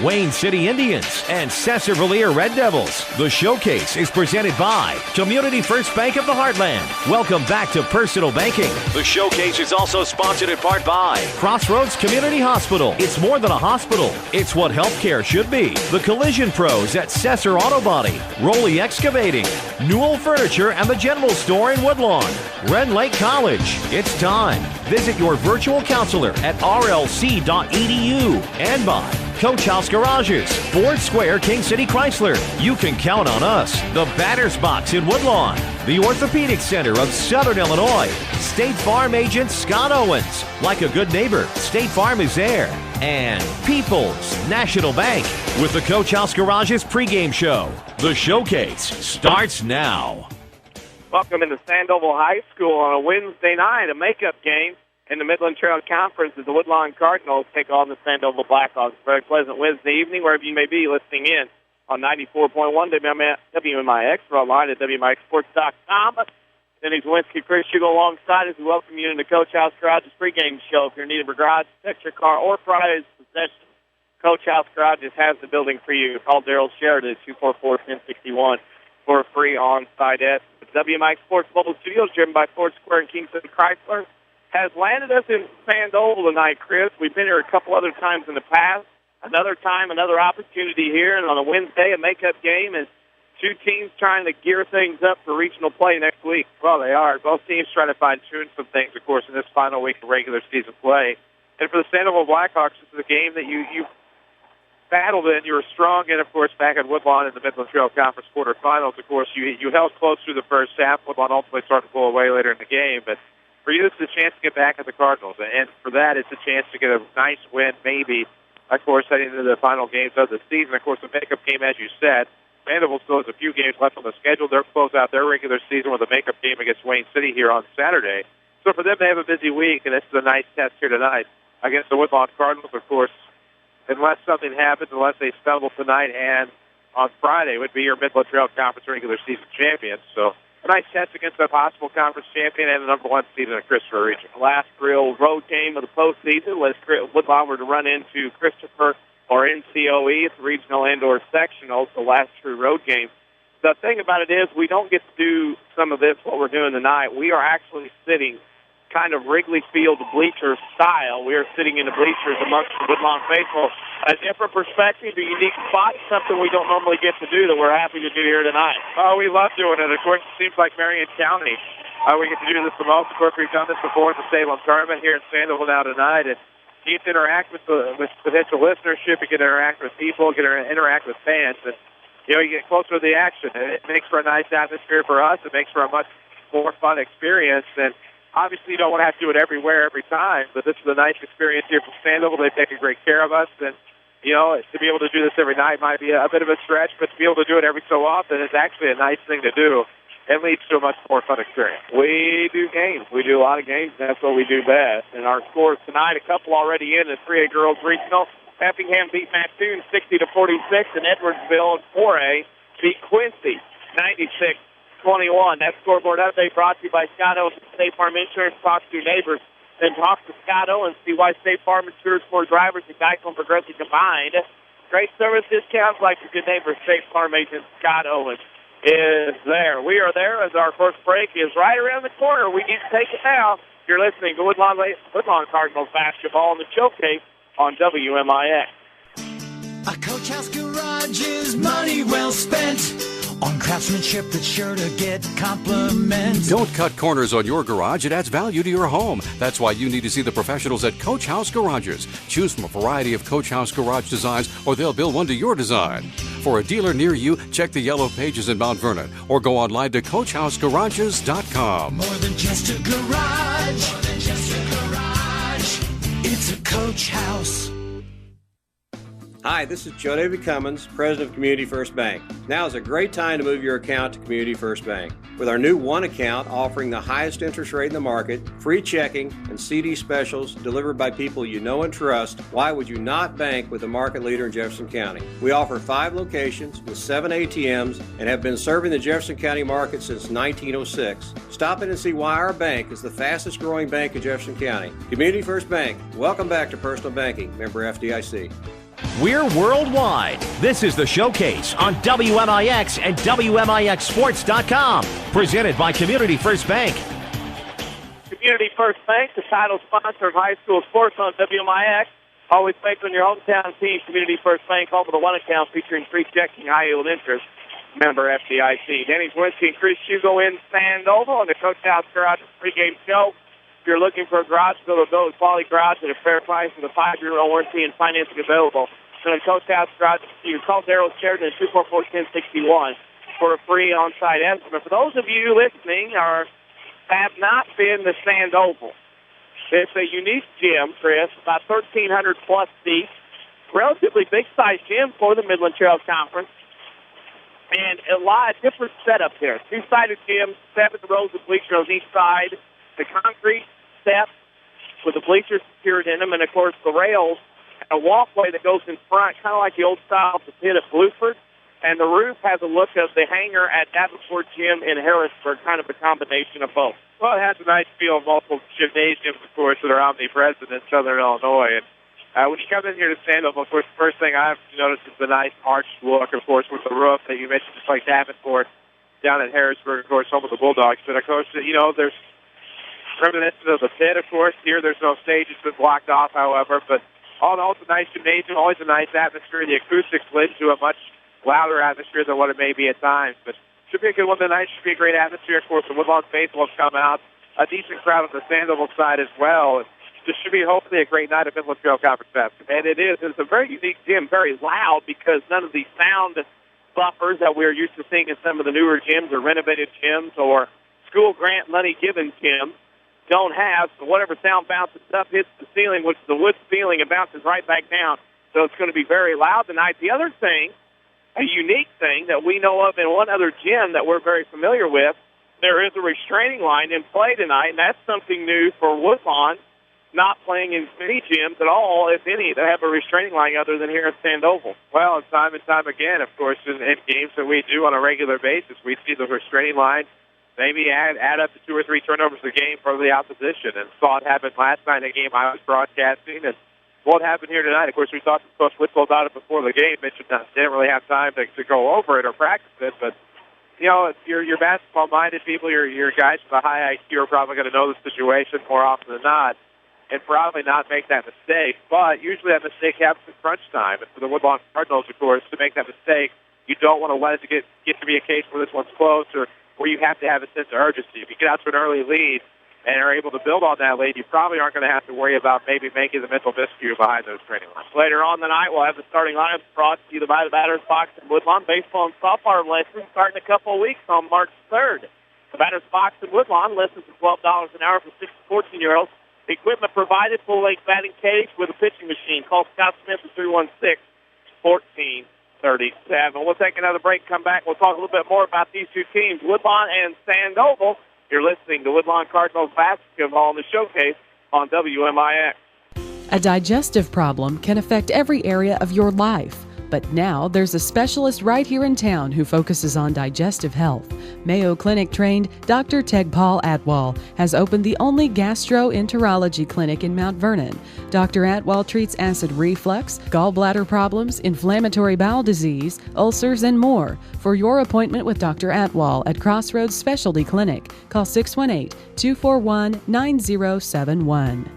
Wayne City Indians, and Sesser-Valier Red Devils. The showcase is presented by Community First Bank of the Heartland. Welcome back to Personal Banking. The showcase is also sponsored in part by Crossroads Community Hospital. It's more than a hospital. It's what healthcare should be. The Collision Pros at Sesser Auto Body, Roley Excavating, Newell Furniture, and the General Store in Woodlawn. Red Lake College. It's time. Visit your virtual counselor at rlc.edu. And by Coach House Garages, Ford Square, King City Chrysler. You can count on us. The Batter's Box in Woodlawn. The Orthopedic Center of Southern Illinois. State Farm agent Scott Owens. Like a good neighbor, State Farm is there. And People's National Bank with the Coach House Garages pregame show. The showcase starts now. Welcome into Sandoval High School on a Wednesday night, a makeup game in the Midland Trail Conference as the Woodlawn Cardinals take on the Sandoval Blackhawks. Very pleasant Wednesday evening, wherever you may be listening in on 94.1 WMIX or online at WMIXsports.com. Denny Czerwinski, Chris Hugo alongside as we welcome you into Coach House Garage's pregame show. If you're in need of a garage, protect your car, or prized possession, Coach House Garages has the building for you. Call Daryl Sheridan at 244-1061 for a free on-site at WMIX Sports Mobile Studios, driven by Ford Square and King City Chrysler, has landed us in Sandoval tonight, Chris. We've been here a couple other times in the past. Another time, another opportunity here, and on a Wednesday, a makeup game, and two teams trying to gear things up for regional play next week. Well, they are. Both teams trying to fine-tune some things, of course, in this final week of regular season play. And for the Sandoval Blackhawks, this is a game that you battled in. You were strong in, of course, back at Woodlawn in the Midland Trail Conference quarterfinals. Of course, you held close through the first half. Woodlawn ultimately started to pull away later in the game. But for you, it's a chance to get back at the Cardinals. And for that, it's a chance to get a nice win, maybe, of course, heading into the final games of the season. Of course, the makeup game, as you said, Sandoval still has a few games left on the schedule. They'll close out their regular season with a makeup game against Wayne City here on Saturday. So for them, they have a busy week, and this is a nice test here tonight against the Woodlawn Cardinals, of course. Unless something happens, unless they stumble tonight and on Friday, would be your Midland Trail Conference regular season champions. So a nice test against a possible conference champion and the number one seed in the Christopher region. The last real road game of the postseason was Woodlawn were to run into Christopher or NCOE. It's regional indoor sectionals, the last true road game. The thing about it is we don't get to do some of this, what we're doing tonight. We are actually sitting kind of Wrigley Field bleacher style. We are sitting in the bleachers amongst the Woodlawn faithful. A different perspective, a unique spot, something we don't normally get to do that we're happy to do here tonight. Oh, we love doing it. Of course, it seems like Marion County. We get to do this the most. Of course, we've done this before in the Salem tournament here in Sandoval now tonight. And you get to interact with potential listenership, you get to interact with people, you get to interact with fans. And, you get closer to the action. It makes for a nice atmosphere for us. It makes for a much more fun experience. And obviously, you don't want to have to do it everywhere, every time, but this is a nice experience here from Sandoval. They take great care of us, and, to be able to do this every night might be a bit of a stretch, but to be able to do it every so often is actually a nice thing to do. It leads to a much more fun experience. We do games. We do a lot of games, and that's what we do best. And our scores tonight, a couple already in the 3A Girls Regional. Effingham beat Mattoon 60-46, and Edwardsville in 4A beat Quincy 96-21. That scoreboard update brought to you by Scott Owens State Farm Insurance. Talk to your neighbors. Then talk to Scott Owens. See why State Farm insures more drivers and Geico and Progressive combined. Great service discounts like your good neighbor State Farm agent Scott Owens is there. We are there as our first break is right around the corner. We need to take it now. You're listening to Woodlawn Cardinals basketball in the showcase on WMIX. A Coach House Garage is money well spent on craftsmanship that's sure to get compliments. Don't cut corners on your garage. It adds value to your home. That's why you need to see the professionals at Coach House Garages. Choose from a variety of Coach House Garage designs, or they'll build one to your design. For a dealer near you, check the yellow pages in Mount Vernon, or go online to CoachHouseGarages.com. More than just a garage. More than just a garage. It's a Coach House. Hi, this is Joe David Cummins, President of Community First Bank. Now is a great time to move your account to Community First Bank. With our new One account offering the highest interest rate in the market, free checking, and CD specials delivered by people you know and trust, why would you not bank with the market leader in Jefferson County? We offer 5 locations with 7 ATMs and have been serving the Jefferson County market since 1906. Stop in and see why our bank is the fastest growing bank in Jefferson County. Community First Bank, welcome back to Personal Banking, member FDIC. We're worldwide. This is The Showcase on WMIX and WMIXSports.com. Presented by Community First Bank. Community First Bank, the title sponsor of high school sports on WMIX. Always bank on your hometown team. Community First Bank, home of the one account featuring free checking, high yield interest. Member FDIC. Danny Czerwinski and Chris Hugo in Sandoval on the Coach House Garage pregame show. If you're looking for a garage, build a quality garage at a fair price with a 5-year warranty and financing available. So the Coach House Garage, you can call Daryl Sheridan at 244-1061 for a free on-site estimate. For those of you listening have not been to Sandoval, it's a unique gym, Chris, about 1,300-plus seats, relatively big-sized gym for the Midland Trail Conference. And a lot of different setup there. Two-sided gym, 7 rows of bleachers on each side, the concrete steps with the bleachers secured in them, and, of course, the rails and a walkway that goes in front, kind of like the old style of the pit at Bluford. And the roof has a look of the hangar at Davenport Gym in Harrisburg, kind of a combination of both. Well, it has a nice feel of multiple gymnasiums, of course, that are omnipresent in Southern Illinois. And when you come in here to Sandoval, of course, the first thing I've noticed is the nice arched look, of course, with the roof that you mentioned, just like Davenport down at Harrisburg, of course, home of the Bulldogs. But, of course, there's reminiscent of the pit, of course. Here there's no stage. It's been blocked off, however. But all in all, it's a nice gymnasium, always a nice atmosphere. The acoustics lend to a much louder atmosphere than what it may be at times. But should be a good one tonight. Should be a great atmosphere. Of course, the Woodlawn faithful have come out. A decent crowd on the Sandoval side as well. This should be hopefully a great night of Midland Trail Conference Fest. And it is. It's a very unique gym, very loud, because none of the sound buffers that we're used to seeing in some of the newer gyms or renovated gyms or school grant money given gyms don't have. So whatever sound bounces up hits the ceiling, which is the wood ceiling, and bounces right back down. So it's going to be very loud tonight. The other thing, a unique thing that we know of in one other gym that we're very familiar with, there is a restraining line in play tonight, and that's something new for Woodlawn. Not playing in many gyms at all, if any, that have a restraining line other than here at Sandoval. Well, time and time again, of course, in games that we do on a regular basis, we see the restraining line maybe add up to 2 or 3 turnovers a game for the opposition. And saw it happen last night in a game I was broadcasting, and what happened here tonight. Of course, we talked to Coach Whitlow about it before the game. Mentioned that they didn't really have time to go over it or practice it, but if you're basketball-minded people, your guys with a high IQ are probably going to know the situation more often than not, and probably not make that mistake. But usually that mistake happens in crunch time. And for the Woodlawn Cardinals, of course, to make that mistake, you don't want to let it get to be a case where this one's close or where you have to have a sense of urgency. If you get out to an early lead and are able to build on that lead, you probably aren't going to have to worry about maybe making the mental miscue behind those training lines. Later on tonight, we'll have the starting lineups brought to you by the Batters Box and Woodlawn. Baseball and softball lessons starting in a couple of weeks on March 3rd. The Batters Box and Woodlawn lessons are $12 an hour for 6 to 14-year-olds. Equipment provided, full-length batting cage with a pitching machine. Call Scott Smith at 316-1437. We'll take another break, come back. We'll talk a little bit more about these two teams, Woodlawn and Sandoval. You're listening to Woodlawn Cardinals basketball on the Showcase on WMIX. A digestive problem can affect every area of your life. But now there's a specialist right here in town who focuses on digestive health. Mayo Clinic trained Dr. Tegpal Atwal has opened the only gastroenterology clinic in Mount Vernon. Dr. Atwal treats acid reflux, gallbladder problems, inflammatory bowel disease, ulcers, and more. For your appointment with Dr. Atwal at Crossroads Specialty Clinic, call 618-241-9071.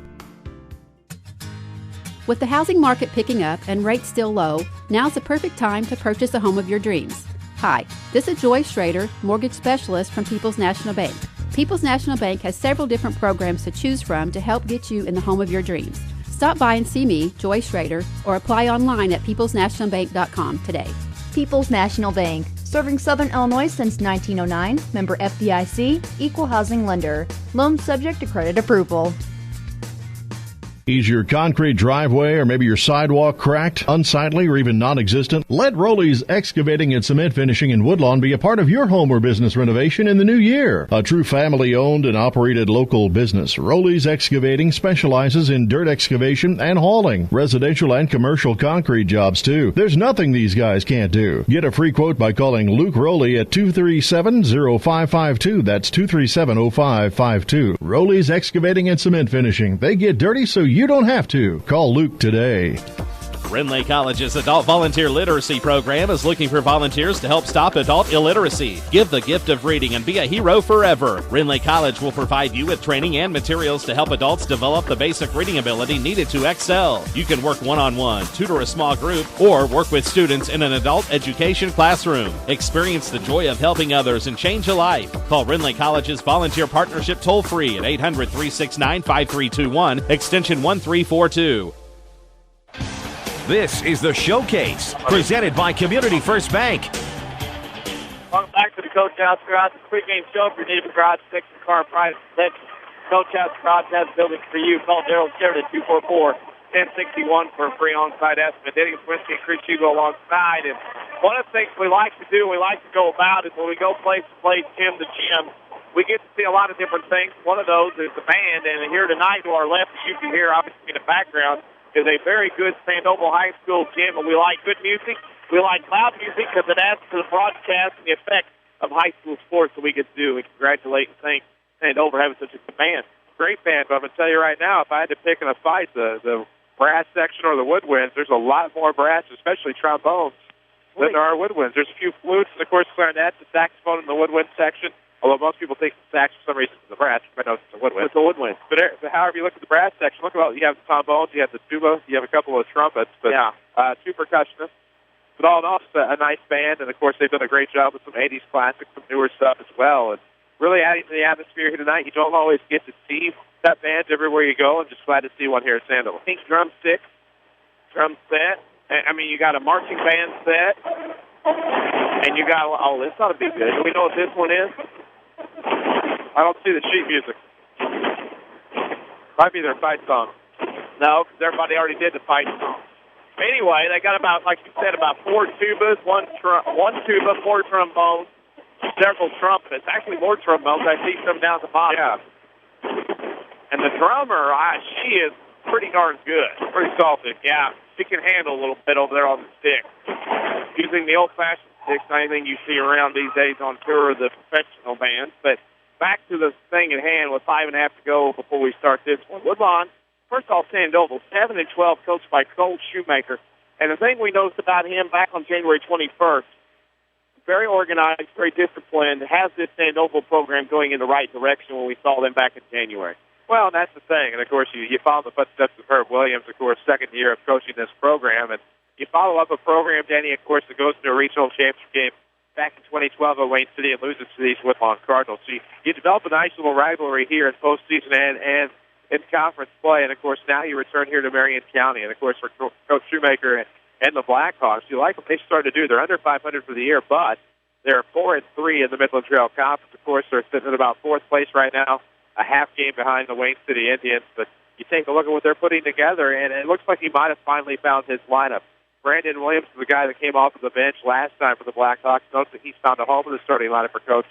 With the housing market picking up and rates still low, now's the perfect time to purchase a home of your dreams. Hi, this is Joy Schrader, mortgage specialist from People's National Bank. People's National Bank has several different programs to choose from to help get you in the home of your dreams. Stop by and see me, Joy Schrader, or apply online at peoplesnationalbank.com today. People's National Bank, serving Southern Illinois since 1909, member FDIC, equal housing lender. Loan subject to credit approval. Is your concrete driveway or maybe your sidewalk cracked, unsightly, or even non-existent? Let Rowley's Excavating and Cement Finishing in Woodlawn be a part of your home or business renovation in the new year. A true family-owned and operated local business, Rowley's Excavating specializes in dirt excavation and hauling, residential and commercial concrete jobs too. There's nothing these guys can't do. Get a free quote by calling Luke Rowley at 237-0552. That's 237-0552. Rowley's Excavating and Cement Finishing. They get dirty so you don't have to. Call Luke today. Renly College's Adult Volunteer Literacy Program is looking for volunteers to help stop adult illiteracy. Give the gift of reading and be a hero forever. Renly College will provide you with training and materials to help adults develop the basic reading ability needed to excel. You can work one-on-one, tutor a small group, or work with students in an adult education classroom. Experience the joy of helping others and change a life. Call Renly College's Volunteer Partnership toll-free at 800-369-5321, extension 1342. This is the Showcase, presented by Community First Bank. Welcome back to the Coach House Garage pregame show for your need for garage fix and car price. Coach House Garage has buildings for you. Call Daryl Sheridan at 244-1061 for a free on-site estimate. Denny Czerwinski and Chris Hugo alongside. And one of the things we like to do, we like to go about, is when we go place to place, gym to gym, we get to see a lot of different things. One of those is the band, and here tonight to our left, as you can hear obviously in the background, is a very good Sandoval High School gym, and we like good music. We like loud music because it adds to the broadcast and the effect of high school sports that we get to do. We congratulate and thank Sandoval for having such a good band. Great band, but I'm going to tell you right now, if I had to pick in a fight, the brass section or the woodwinds, there's a lot more brass, especially trombones, than there are woodwinds. There's a few flutes, and of course clarinets, the saxophone in the woodwind section, although most people think the sax for some reason is the brass. I know it's the woodwind. It's the woodwind. But however you look at the brass section, look about, you have the trombones, you have the tuba, you have a couple of trumpets, but two percussionists. But all in all, it's a nice band, and of course they've done a great job with some 80s classics, some newer stuff as well, and really adding to the atmosphere here tonight. You don't always get to see that band everywhere you go, and just glad to see one here at Sandoval. Pink drumstick, drum set. I mean, you got a marching band set, and you got, this ought to be good. Do we know what this one is? I don't see the sheet music. Might be their fight song. No, because everybody already did the fight song. Anyway, they got about, like you said, about 4 tubas, one tuba, 4 trombones, several trumpets. Actually, more trombones. I see some down at the bottom. Yeah. And the drummer, she is pretty darn good. Pretty salty. Yeah. She can handle a little bit over there on the stick. Using the old-fashioned sticks, anything you see around these days on tour of the professional bands. But back to the thing at hand with 5.5 to go before we start this one. Woodlawn, first off, Sandoval, 7-12, coached by Cole Shoemaker. And the thing we noticed about him back on January 21st, very organized, very disciplined, has this Sandoval program going in the right direction when we saw them back in January. Well, that's the thing. And, of course, you follow the footsteps of Herb Williams, of course, second year of coaching this program. And you follow up a program, Danny, of course, that goes to a regional championship game back in 2012 at Wayne City and loses to these Woodlawn Cardinals. So you develop a nice little rivalry here in postseason and in conference play. And, of course, now you return here to Marion County. And, of course, for Coach Shoemaker and the Blackhawks, you like what they started to do. They're under 500 for the year, but they're 4-3 in the Midland Trail Conference. Of course, they're sitting at about 4th place right now, a half game behind the Wayne City Indians. But you take a look at what they're putting together, and it looks like he might have finally found his lineup. Brandon Williams is the guy that came off of the bench last time for the Blackhawks. Notes that he's found a home in the starting lineup for Coach.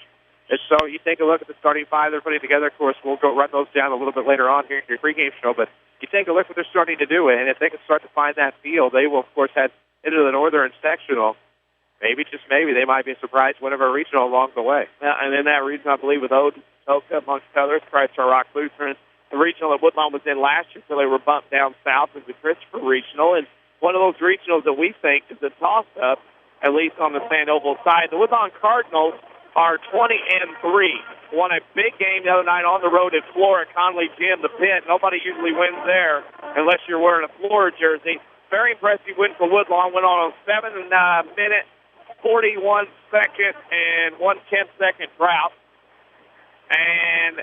And so you take a look at the starting five they're putting together. Of course, we'll go run those down a little bit later on here in your pregame show. But you take a look at what they're starting to do, and if they can start to find that field, they will, of course, head into the Northern Sectional. Maybe, just maybe, they might be a surprise win of a regional along the way. And in that region, I believe, with Oka, amongst others, Christ Our Rock Lutheran, the regional that Woodlawn was in last year, so they were bumped down south with the Christopher Regional. And one of those regionals that we think is a toss-up, at least on the Sandoval side. The Woodlawn Cardinals are 20-3. Won a big game the other night on the road at Flora, Conley Gym, the pit. Nobody usually wins there unless you're wearing a Flora jersey. Very impressive win for Woodlawn. Went on a 7-minute, 41-second, and 1/10-second drought, and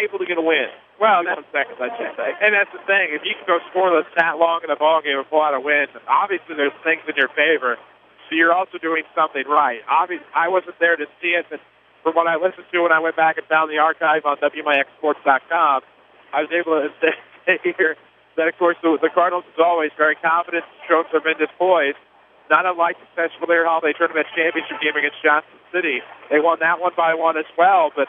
able to get a win. Well, that's 1 second, I should say. And that's the thing. If you can go scoreless that long in a ballgame and pull out a win, obviously there's things in your favor. So you're also doing something right. Obviously, I wasn't there to see it, but from what I listened to when I went back and found the archive on WMIXsports.com, I was able to say here that, of course, the Cardinals, as always, very confident, showed tremendous poise. Not unlike the Sesser-Valier Holiday Tournament Championship game against Johnson City. They won that one by one as well, but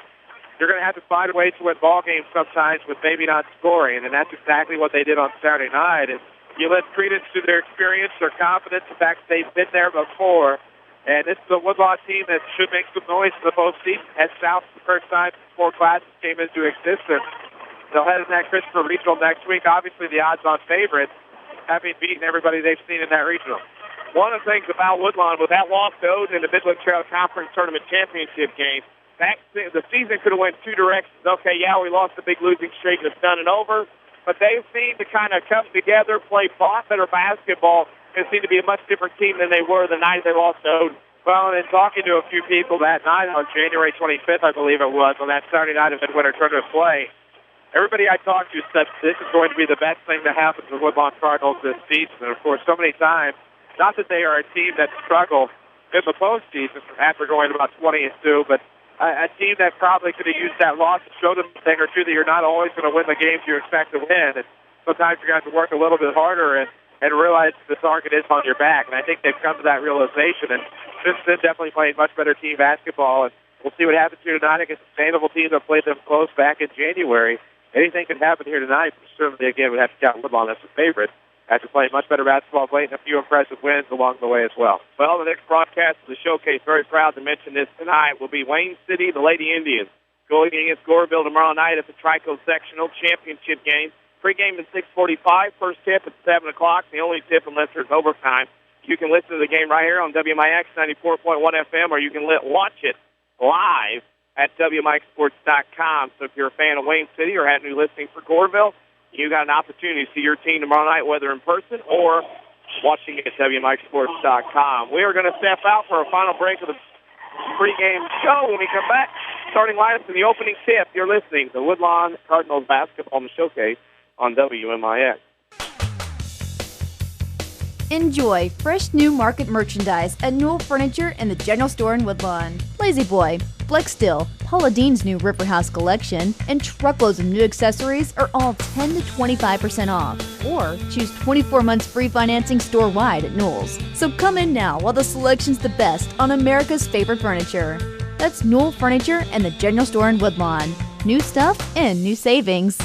you're going to have to find a way to win ball games sometimes with maybe not scoring, and that's exactly what they did on Saturday night. And you lend credence to their experience, their confidence, the fact that they've been there before. And this is a Woodlawn team that should make some noise in the postseason. Head south for the first time since 4 classes came into existence. They'll head in that Christopher Regional next week. Obviously, the odds-on favorite. having beaten everybody they've seen in that regional. One of the things about Woodlawn, with that loss to Oden in the Midland Trail Conference Tournament Championship game, the season could have went two directions. Okay, yeah, we lost the big losing streak and it's done and over, but they seem to kind of come together, play far better basketball, and seem to be a much different team than they were the night they lost to Oden. Well, and talking to a few people that night on January 25th, I believe it was, on that Saturday night of Midwinter Tournament play, everybody I talked to said this is going to be the best thing that happens to Woodlawn Cardinals this season. And, of course, so many times, not that they are a team that struggle in the postseason after going about 20-2, but a team that probably could have used that loss to show them a thing or two that you're not always going to win the games you expect to win. And sometimes you're going to have to work a little bit harder and realize the target is on your back. And I think they've come to that realization. And Vincent definitely playing much better team basketball. And we'll see what happens here tonight against the Sandoval team that played them close back in January. Anything could happen here tonight. Certainly, again, we have to count Woodlawn as a favorite after playing much better basketball, playing a few impressive wins along the way as well. Well, the next broadcast of the showcase, very proud to mention this tonight, will be Wayne City, the Lady Indians, going against Goreville tomorrow night at the Trico Sectional Championship game. Pre-game is 6:45, first tip at 7 o'clock, the only tip unless there's overtime. You can listen to the game right here on WMIX 94.1 FM, or you can watch it live at WMIXsports.com. So if you're a fan of Wayne City or have new listening for Goreville, you got an opportunity to see your team tomorrow night, whether in person or watching it at WMIXsports.com. We are going to step out for a final break of the pregame show. When we come back, starting lineups in the opening tip, you're listening to Woodlawn Cardinals Basketball and Showcase on WMIX. Enjoy fresh new market merchandise at Newell Furniture and the General Store in Woodlawn. Lazy Boy, Flex Steel, Paula Dean's new Ripper House collection, and truckloads of new accessories are all 10 to 25% off. Or choose 24 months free financing store-wide at Newell's. So come in now while the selection's the best on America's favorite furniture. That's Newell Furniture and the General Store in Woodlawn. New stuff and new savings.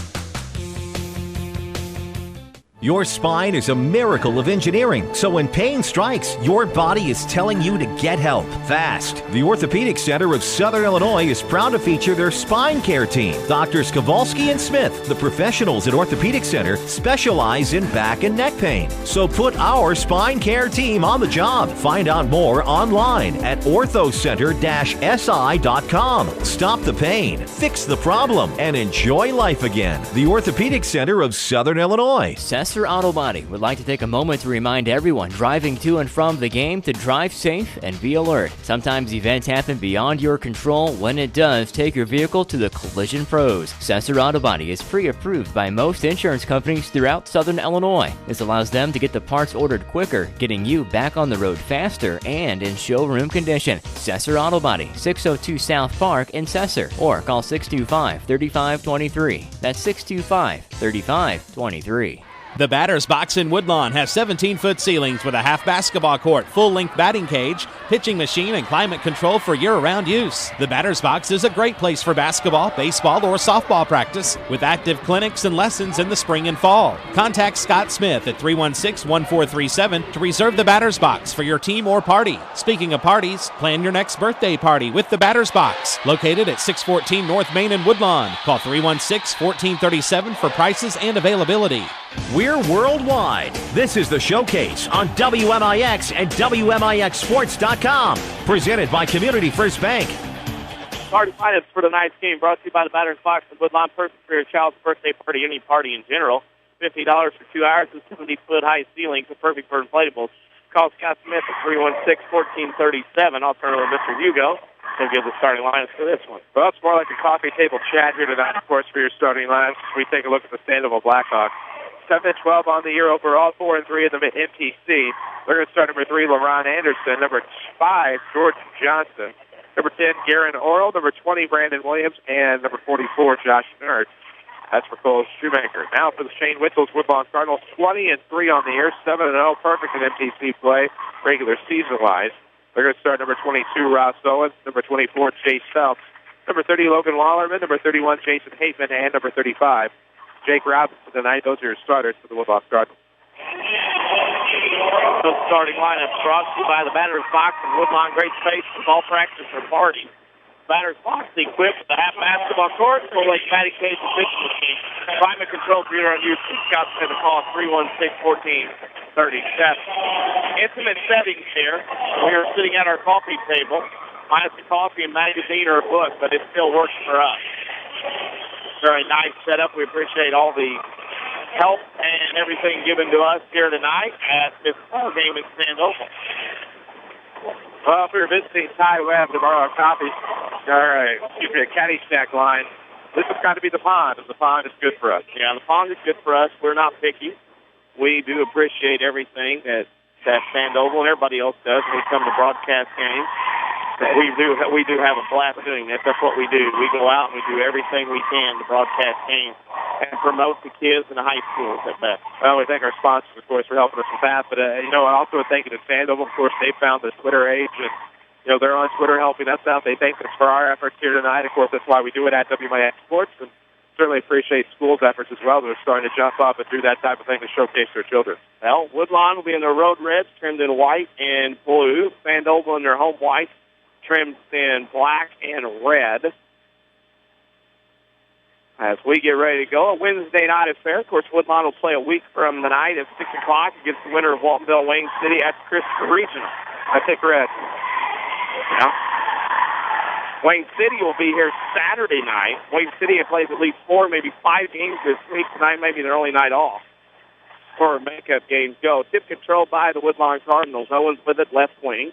Your spine is a miracle of engineering, so when pain strikes, your body is telling you to get help fast. The Orthopedic Center of Southern Illinois is proud to feature their spine care team. Doctors Kowalski and Smith, the professionals at Orthopedic Center, specialize in back and neck pain. So put our spine care team on the job. Find out more online at orthocenter-si.com. Stop the pain, fix the problem, and enjoy life again. The Orthopedic Center of Southern Illinois. Sesser Auto Body would like to take a moment to remind everyone driving to and from the game to drive safe and be alert. Sometimes events happen beyond your control. When it does, take your vehicle to the collision pros. Sesser Auto Body is pre-approved by most insurance companies throughout Southern Illinois. This allows them to get the parts ordered quicker, getting you back on the road faster and in showroom condition. Sesser Auto Body, 602 South Park in Sesser, or call 625-3523. That's 625-3523. The Batter's Box in Woodlawn has 17-foot ceilings with a half basketball court, full-length batting cage, pitching machine, and climate control for year-round use. The Batter's Box is a great place for basketball, baseball, or softball practice, with active clinics and lessons in the spring and fall. Contact Scott Smith at 316-1437 to reserve the Batter's Box for your team or party. Speaking of parties, plan your next birthday party with the Batter's Box, located at 614 North Main in Woodlawn. Call 316-1437 for prices and availability. We're worldwide. This is the Showcase on WMIX and WMIXsports.com. Presented by Community First Bank. Starting lineups for tonight's game brought to you by the Batter's Box and Woodlawn. Perfect for your child's birthday party, any party in general. $50 for 2 hours with 70-foot high ceilings, so perfect for inflatables. Call Scott Smith at 316-1437. I'll turn it over to Mr. Hugo. He'll give the starting lineups for this one. Well, it's more like a coffee table chat here tonight, of course, for your starting lineups. We take a look at the Sandoval Blackhawks. 7-12 on the year overall, 4-3 in the MPC. They're going to start number 3, LaRon Anderson. Number 5, George Johnson. Number 10, Garen Orrell. Number 20, Brandon Williams. And number 44, Josh Nerd. That's for Cole Shoemaker. Now for the Shane Wittels Woodlawn Cardinals, 20-3 on the year, 7-0, perfect in MPC play, regular season-wise. They're going to start number 22, Ross Owens. Number 24, Chase Phelps. Number 30, Logan Wallerman. Number 31, Jason Hateman. And number 35, Jake Robinson tonight. Those are your starters for the Woodlawn Cardinals. Those starting lineups brought to you by the Batter's Box and Woodlawn. Great space for ball practice or party. batter's box equipped with the half basketball court. Full Lake Patty Cage and pitching machine. Climate control for your use. Scouts at the call 316-1437. Intimate settings here. We are sitting at our coffee table, minus the coffee and magazine or a book, but it still works for us. Very nice setup. We appreciate all the help and everything given to us here tonight at this ball game in Sandoval. Well, if we were visiting Ty Webb to borrow our coffee, a caddy stack line, this has got to be the pond, and the pond is good for us. Yeah, the pond is good for us. We're not picky. We do appreciate everything that Sandoval and everybody else does when we come to broadcast games. We do have a blast doing that. That's what we do. We go out and we do everything we can to broadcast games and promote the kids in the high schools at best. Well, we thank our sponsors, of course, for helping us with that. But, also thank you to Sandoval. Of course, they found the Twitter age, and, they're on Twitter helping us out. They thank us for our efforts here tonight. Of course, that's why we do it at WMIX Sports, and certainly appreciate schools' efforts as well. They're starting to jump up and do that type of thing to showcase their children. Well, Woodlawn will be in their road reds, trimmed in white and blue. Sandoval in their home white, trimmed in black and red. As we get ready to go, a Wednesday night affair. Of course, Woodlawn will play a week from the night at 6 o'clock against the winner of Waltonville Wayne City at Christopher Regional. I take red. Yeah. Wayne City will be here Saturday night. Wayne City has played at least 4, maybe 5 games this week. Tonight may be their only night off for makeup games go. Tip controlled by the Woodlawn Cardinals. Owens with it, left wing.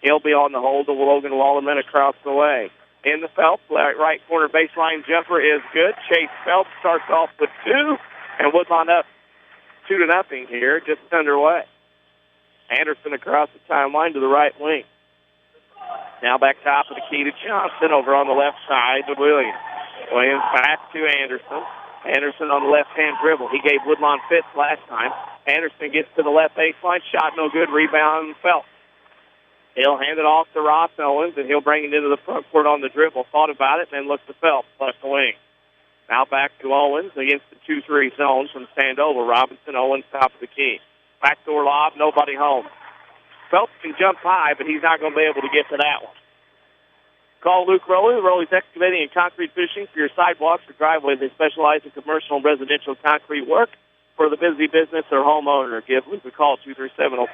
He'll be on the hold to Logan Wallerman across the way. In the Phelps, right corner baseline jumper is good. Chase Phelps starts off with 2, and Woodlawn up 2-0 here, just underway. Anderson across the timeline to the right wing. Now back top of the key to Johnson over on the left side to Williams. Williams back to Anderson. Anderson on the left-hand dribble. He gave Woodlawn fits last time. Anderson gets to the left baseline. Shot no good. Rebound Phelps. He'll hand it off to Ross Owens, and he'll bring it into the front court on the dribble. Thought about it, and then looked to Phelps, left wing. Now back to Owens against the 2-3 zone from Sandoval. Robinson, Owens, top of the key. Backdoor lob, nobody home. Phelps can jump high, but he's not going to be able to get to that one. Call Luke Rowley. Rowley's Excavating and Concrete Finishing for your sidewalks or driveways. They specialize in commercial and residential concrete work. For the busy business or homeowner, give Luke a call, 237-0552.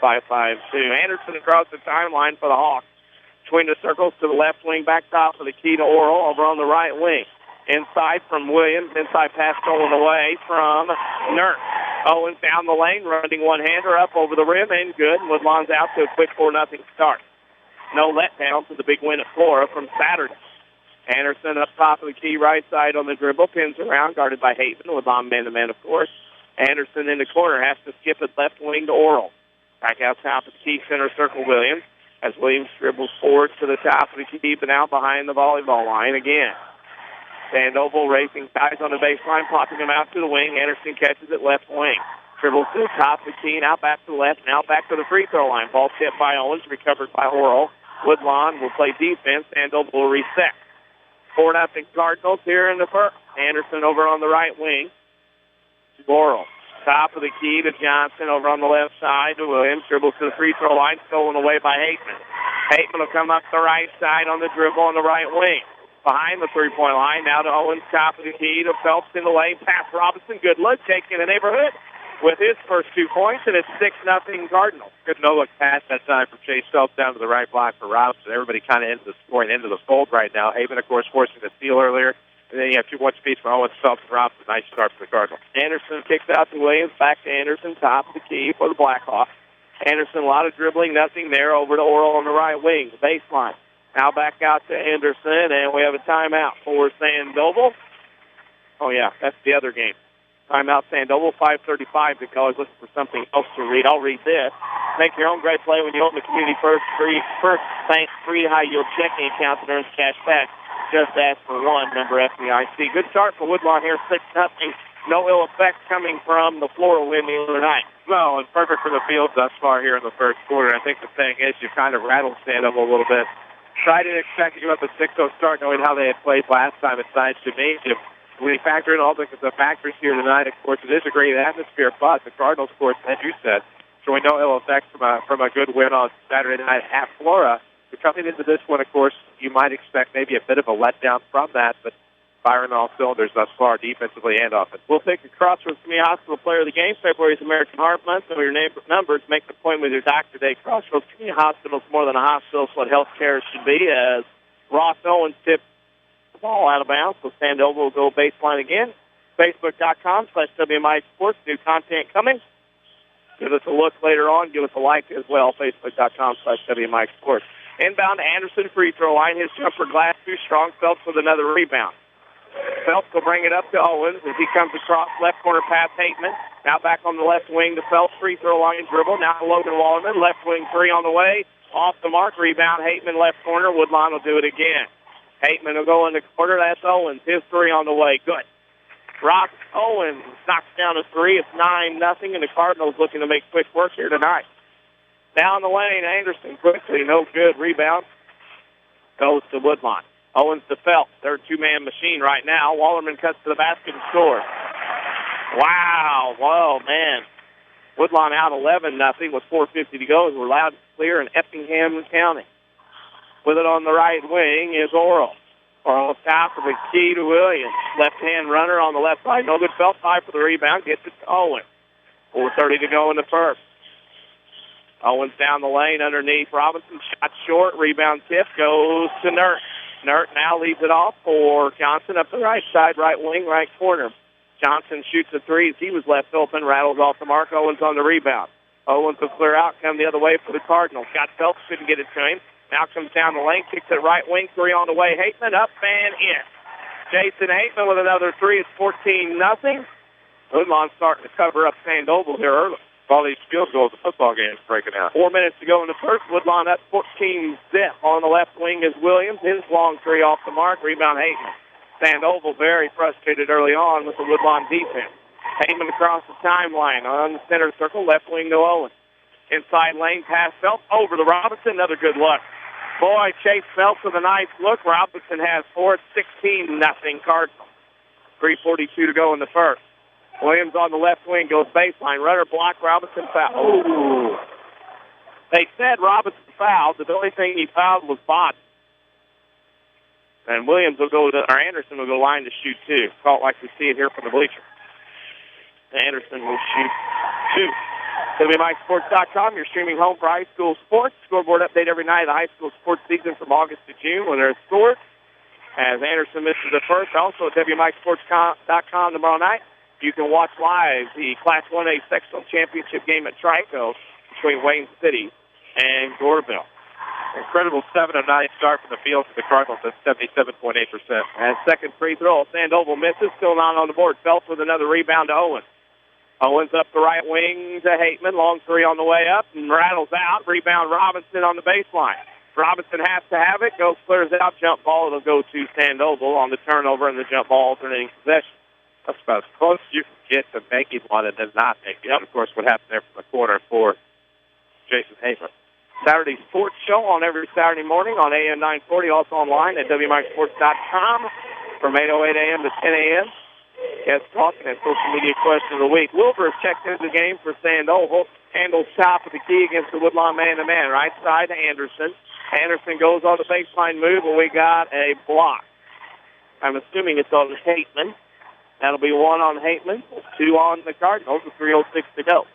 Anderson across the timeline for the Hawks. Between the circles to the left wing, back top of the key to Oral, over on the right wing. Inside from Williams, inside pass stolen away from Nurse. Owens down the lane, running one-hander up over the rim, and good. Woodlawn's out to a quick 4-0 start. No letdown to the big win at Flora from Saturday. Anderson up top of the key, right side on the dribble, pins around, guarded by Haven. Woodlawn man-to-man, of course. Anderson in the corner has to skip it left wing to Oral. Back out top of the key, center circle Williams. As Williams dribbles forward to the top of the key, but out behind the volleyball line again. Sandoval racing guys on the baseline, popping them out to the wing. Anderson catches it left wing. Dribbles to the top of the key, now back to the left, now back to the free throw line. Ball tipped by Owens, recovered by Oral. Woodlawn will play defense. Sandoval will reset. 4-0 Cardinals here in the first. Anderson over on the right wing. Oral. Top of the key to Johnson over on the left side to Williams. Dribbles to the free throw line, stolen away by Hateman. Hateman will come up the right side on the dribble on the right wing. Behind the three-point line, now to Owens, top of the key to Phelps in the lane. Pass Robinson, good look, taking the neighborhood with his first 2 points, and it's 6-0 Cardinals. Good no-look pass that time from Chase Phelps down to the right block for Robinson. Everybody kind of into the scoring, into the fold right now. Hateman, of course, forcing the steal earlier. And then you have 2-1 speeds for Owens, Phelps, and Robinson. Nice start for the Cardinals. Anderson kicks out to Williams. Back to Anderson, top of the key for the Blackhawks. Anderson, a lot of dribbling, nothing there. Over to Oral on the right wing, the baseline. Now back out to Anderson, and we have a timeout for Sandoval. Oh, yeah, that's the other game. Timeout Sandoval, 5:35 to go. I was looking for something else to read. I'll read this. Make your own great play when you open the Community First Bank free high-yield checking account that earns cash back. Just ask for one, member FDIC. Good start for Woodlawn here, 6-0. No ill effects coming from the Flora win the other night. No, and perfect for the field thus far here in the first quarter. I think the thing is you kind of rattled Sandoval a little bit. I didn't expect to give up a 6-0 start knowing how they had played last time at Science Gymnasium. When you factor in all the factors here tonight, of course, it is a great atmosphere, but the Cardinals, of course, as you said, showing no ill effects from a good win on Saturday night at Flora, coming into this one, of course, you might expect maybe a bit of a letdown from that, but firing all cylinders thus far, defensively and offensively. We'll take a Crossroads Community Hospital Player of the Game. February's American Heart Month. Know your numbers. Make an appointment with your doctor today. Crossroads Community Hospital is more than a hospital. It's what health care should be. As Ross Owens tipped the ball out of bounds, so Sandoval will go baseline again. Facebook.com/WMIX Sports. New content coming. Give us a look later on. Give us a like as well. Facebook.com/WMIX Sports. Inbound to Anderson, free throw line. His jumper glass too strong. Phelps with another rebound. Phelps will bring it up to Owens as he comes across left corner past Hateman. Now back on the left wing to Phelps, free throw line dribble. Now to Logan Wallerman, left wing three on the way. Off the mark, rebound, Hateman left corner. Woodlawn will do it again. Hateman will go in the corner. That's Owens. His three on the way. Good. Ross Owens knocks down a three. It's 9-0, and the Cardinals looking to make quick work here tonight. Down the lane, Anderson quickly, no good. Rebound goes to Woodlawn. Owens to Phelps. They're a two-man machine right now. Wallerman cuts to the basket and scores. Wow. Whoa, man. Woodlawn out 11-0 with 4:50 to go as we're loud and clear in Effingham County. With it on the right wing is Oral. Oral top of the key to Williams. Left-hand runner on the left side. No good. Phelps high for the rebound. Gets it to Owens. 4:30 to go in the first. Owens down the lane underneath Robinson. Shot short. Rebound tip goes to Nert. Nert now leaves it off for Johnson up the right side, right wing, right corner. Johnson shoots a three as he was left open, rattles off the mark. Owens on the rebound. Owens will clear out, come the other way for the Cardinals. Got Phelps, couldn't get it to him. Now comes down the lane, kicks it right wing, three on the way. Hateman up and in. Jason Hateman with another three. It's 14-0. Woodlawn starting to cover up Sandoval here early. All these field goals, the football game is breaking out. 4 minutes to go in the first. Woodlawn up 14-0. On the left wing is Williams. His long three off the mark. Rebound Hateman. Sandoval very frustrated early on with the Woodlawn defense. Hateman across the timeline on the center circle. Left wing to Owens. Inside lane pass Phelps over to Robinson. Another good look. Boy, Chase Phelps with a nice look. Robinson has 4. 16-0 Cardinals. 3:42 to go in the first. Williams on the left wing goes baseline. Runner block. Robinson foul. Ooh. They said Robinson fouled. The only thing he fouled was Bott. And Williams will go to, or Anderson will go line to shoot two. Call it like we see it here from the bleacher. Anderson will shoot two. WMIXSports.com, your streaming home for high school sports. Scoreboard update every night of the high school sports season from August to June when there's scores. As Anderson misses the first, also at WMIXSports.com tomorrow night, you can watch live the Class 1A sectional championship game at Trico between Wayne City and Goreville. Incredible 7 of 9 start from the field for the Cardinals at 77.8%. And second free throw, Sandoval misses, still not on the board. Phelps with another rebound to Owens. Owens up the right wing to Hateman. Long three on the way up and rattles out. Rebound Robinson on the baseline. Robinson has to have it. Goes, clears out. Jump ball. It'll go to Sandoval on the turnover and the jump ball alternating possession. That's about as close as you can get to making one and then not making it. Of course, what happened there from the corner for Jason Hateman. Saturday Sports Show on every Saturday morning on AM 940. Also online at WMIXSports.com from 8:08 a.m. to 10 a.m. Guest talking and social media question of the week. Wilbur has checked into the game for Sandoval. Handles top of the key against the Woodlawn man-to-man. Right side to Anderson. Anderson goes on the baseline move, and we got a block. I'm assuming it's on Hateman. That'll be 1 on Hateman, 2 on the Cardinals, with 3:06 to go.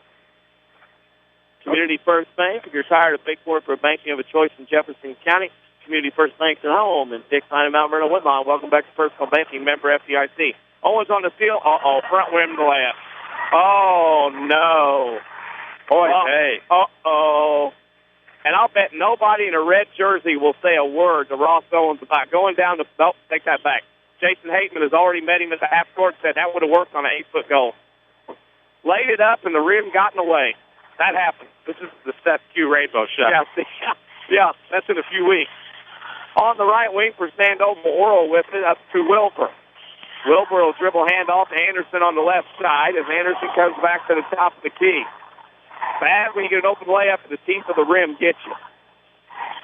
Community First Bank. If you're tired of big corporate banking of a choice in Jefferson County, Community First Bank's at home in Dixon and Mount Vernon, Woodlawn. Welcome back to Personal Banking, member FDIC. Owens on the field. Front rim to layup. Oh, no. Boy, hey. And I'll bet nobody in a red jersey will say a word to Ross Owens about going down the... Nope, take that back. Jason Hateman has already met him at the half court, said that would have worked on an 8-foot goal. Laid it up, and the rim got in the way. That happened. This is the Steph Q rainbow shot. Yeah, that's in a few weeks. On the right wing for Sandoval, Oral with it up to Wilbur. Wilbur will dribble handoff to Anderson on the left side as Anderson comes back to the top of the key. Bad when you get an open layup and the teeth of the rim gets you.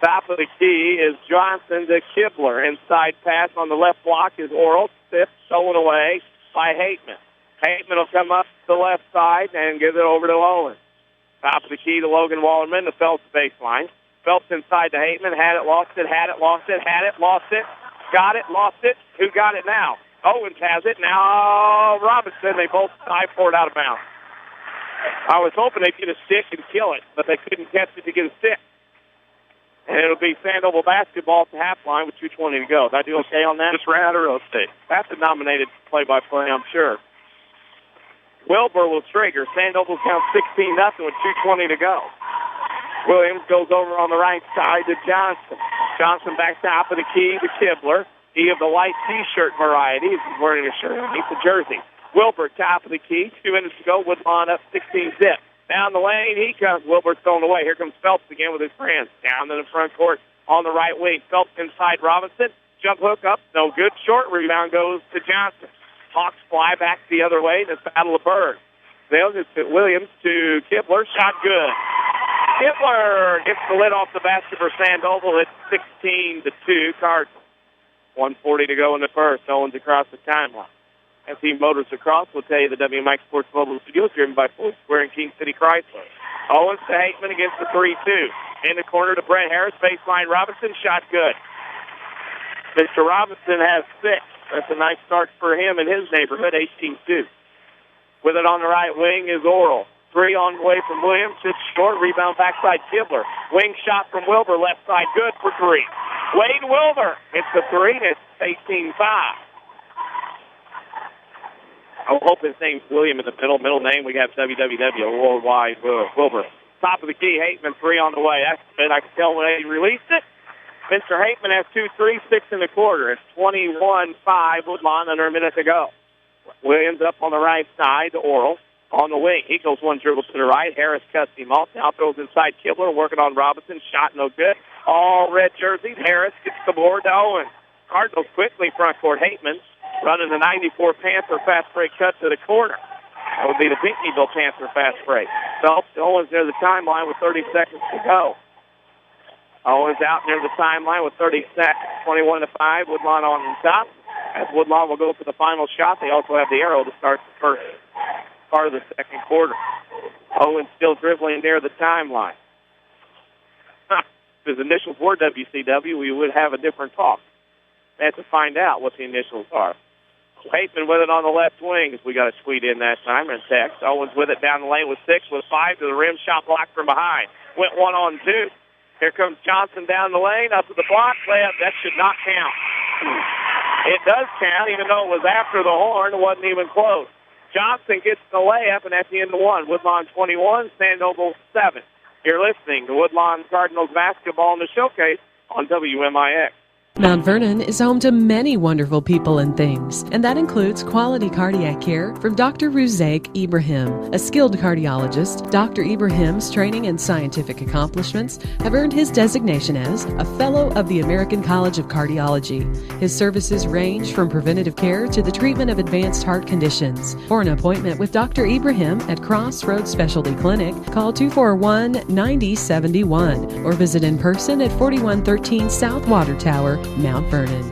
Top of the key is Johnson to Kibler. Inside pass on the left block is Oral. Fifth stolen away by Hateman. Hateman will come up to the left side and give it over to Owens. Top of the key to Logan Wallerman, the Phelps baseline. Phelps inside to Hateman. Had it, lost it, had it, lost it, had it, lost it. Got it, lost it. Who got it now? Owens has it. Now Robinson. They both dive for it out of bounds. I was hoping they'd get a stick and kill it, but they couldn't catch it to get a stick. And it'll be Sandoval basketball at the half line with 2:20 to go. Did I do okay on that? Just ran out of real estate. That's a nominated play-by-play, I'm sure. Wilbur will trigger. Sandoval counts 16-0 with 2:20 to go. Williams goes over on the right side to Johnson. Johnson back top of the key to Kibler. He of the white T-shirt variety. He's wearing a shirt underneath the jersey. Wilbur top of the key. 2 minutes to go. Woodlawn up 16-0. Down the lane he comes. Wilbur's thrown away. Here comes Phelps again with his friends. Down to the front court on the right wing. Phelps inside Robinson. Jump hook up. No good. Short rebound goes to Johnson. Hawks fly back the other way. It's Battle of Birds. They'll just hit Williams to Kibler. Shot good. Kibler gets the lid off the basket for Sandoval. It's 16-2 Cardinals. 1:40 to go in the first. Owens across the timeline. As he motors across, we'll tell you the WMIX Sports Mobile Studios driven by Ford Square and King City Chrysler. Owens to Hateman against the 3-2. In the corner to Brett Harris. Baseline Robinson. Shot good. Mr. Robinson has 6. That's a nice start for him in his neighborhood, 18-2. With it on the right wing is Oral. 3 on the way from Williams. It's short. Rebound backside Kibler. Wing shot from Wilbur. Left side good for 3. Wade Wilbur. It's a 3. It's 18-5. I hope his name's William in the middle name. We got WWW Worldwide Wilbur. Top of the key. Hateman 3 on the way. That's it. I can tell when they released it. Mr. Hateman has 2 3, 6 in the quarter. It's 21-5 Woodlawn, under a minute to go. Williams up on the right side to Oral. On the wing, he goes one dribble to the right. Harris cuts him off. Now throws inside Kibler, working on Robinson. Shot no good. All red jerseys. Harris gets the board to Owens. Cardinals quickly front court. Hateman running the 94 Panther fast break cut to the corner. That would be the Pinckneyville Panther fast break. Phelps Owens near the timeline with 30 seconds to go. Owens out near the timeline with 30 seconds. 21-5. Woodlawn on top. As Woodlawn will go for the final shot, they also have the arrow to start the first part of the second quarter. Owens still dribbling near the timeline. If his initials were WCW, we would have a different talk. They have to find out what the initials are. Hateman with it on the left wing as we got a squeeze in that time and text. Owens with it down the lane with 6, with 5 to the rim. Shot blocked from behind. Went 1-on-2. Here comes Johnson down the lane, up to the block. Layup, that should not count. It does count, even though it was after the horn. It wasn't even close. Johnson gets the layup, and that's the end of 1. Woodlawn 21, Sandoval 7. You're listening to Woodlawn Cardinals basketball in the showcase on WMIX. Mount Vernon is home to many wonderful people and things, and that includes quality cardiac care from Dr. Ruzaik Ibrahim. A skilled cardiologist, Dr. Ibrahim's training and scientific accomplishments have earned his designation as a Fellow of the American College of Cardiology. His services range from preventative care to the treatment of advanced heart conditions. For an appointment with Dr. Ibrahim at Crossroads Specialty Clinic, call 241-9071 or visit in person at 4113 South Water Tower, Mount Vernon.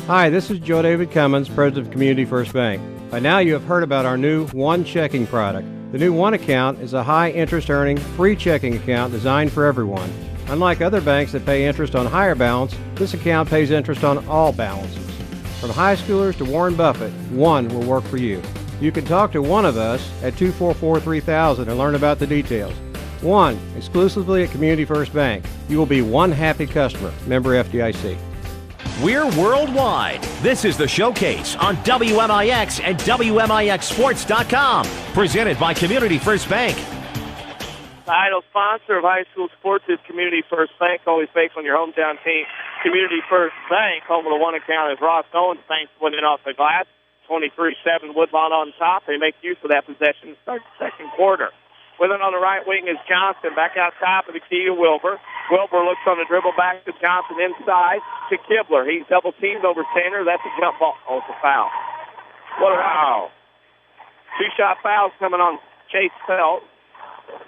Hi, this is Joe David Cummins, President of Community First Bank. By now you have heard about our new One Checking product. The new One Account is a high interest earning, free checking account designed for everyone. Unlike other banks that pay interest on higher balance, this account pays interest on all balances. From high schoolers to Warren Buffett, One will work for you. You can talk to one of us at 244-3000 and learn about the details. One, exclusively at Community First Bank. You will be one happy customer. Member FDIC. We're worldwide. This is the Showcase on WMIX and WMIXsports.com. Presented by Community First Bank. Title sponsor of high school sports is Community First Bank. Always based on your hometown team. Community First Bank, home of the One Account, is Ross Owens. Thanks for winning off the glass. 23-7 Woodlawn on top. They make use of that possession to start the second quarter. With it on the right wing is Johnson. Back out top of the key to Wilbur. Wilbur looks on the dribble back to Johnson inside to Kibler. He's double teamed over Tanner. That's a jump ball. Oh, it's a foul. What a foul. 2-shot fouls coming on Chase Phelps.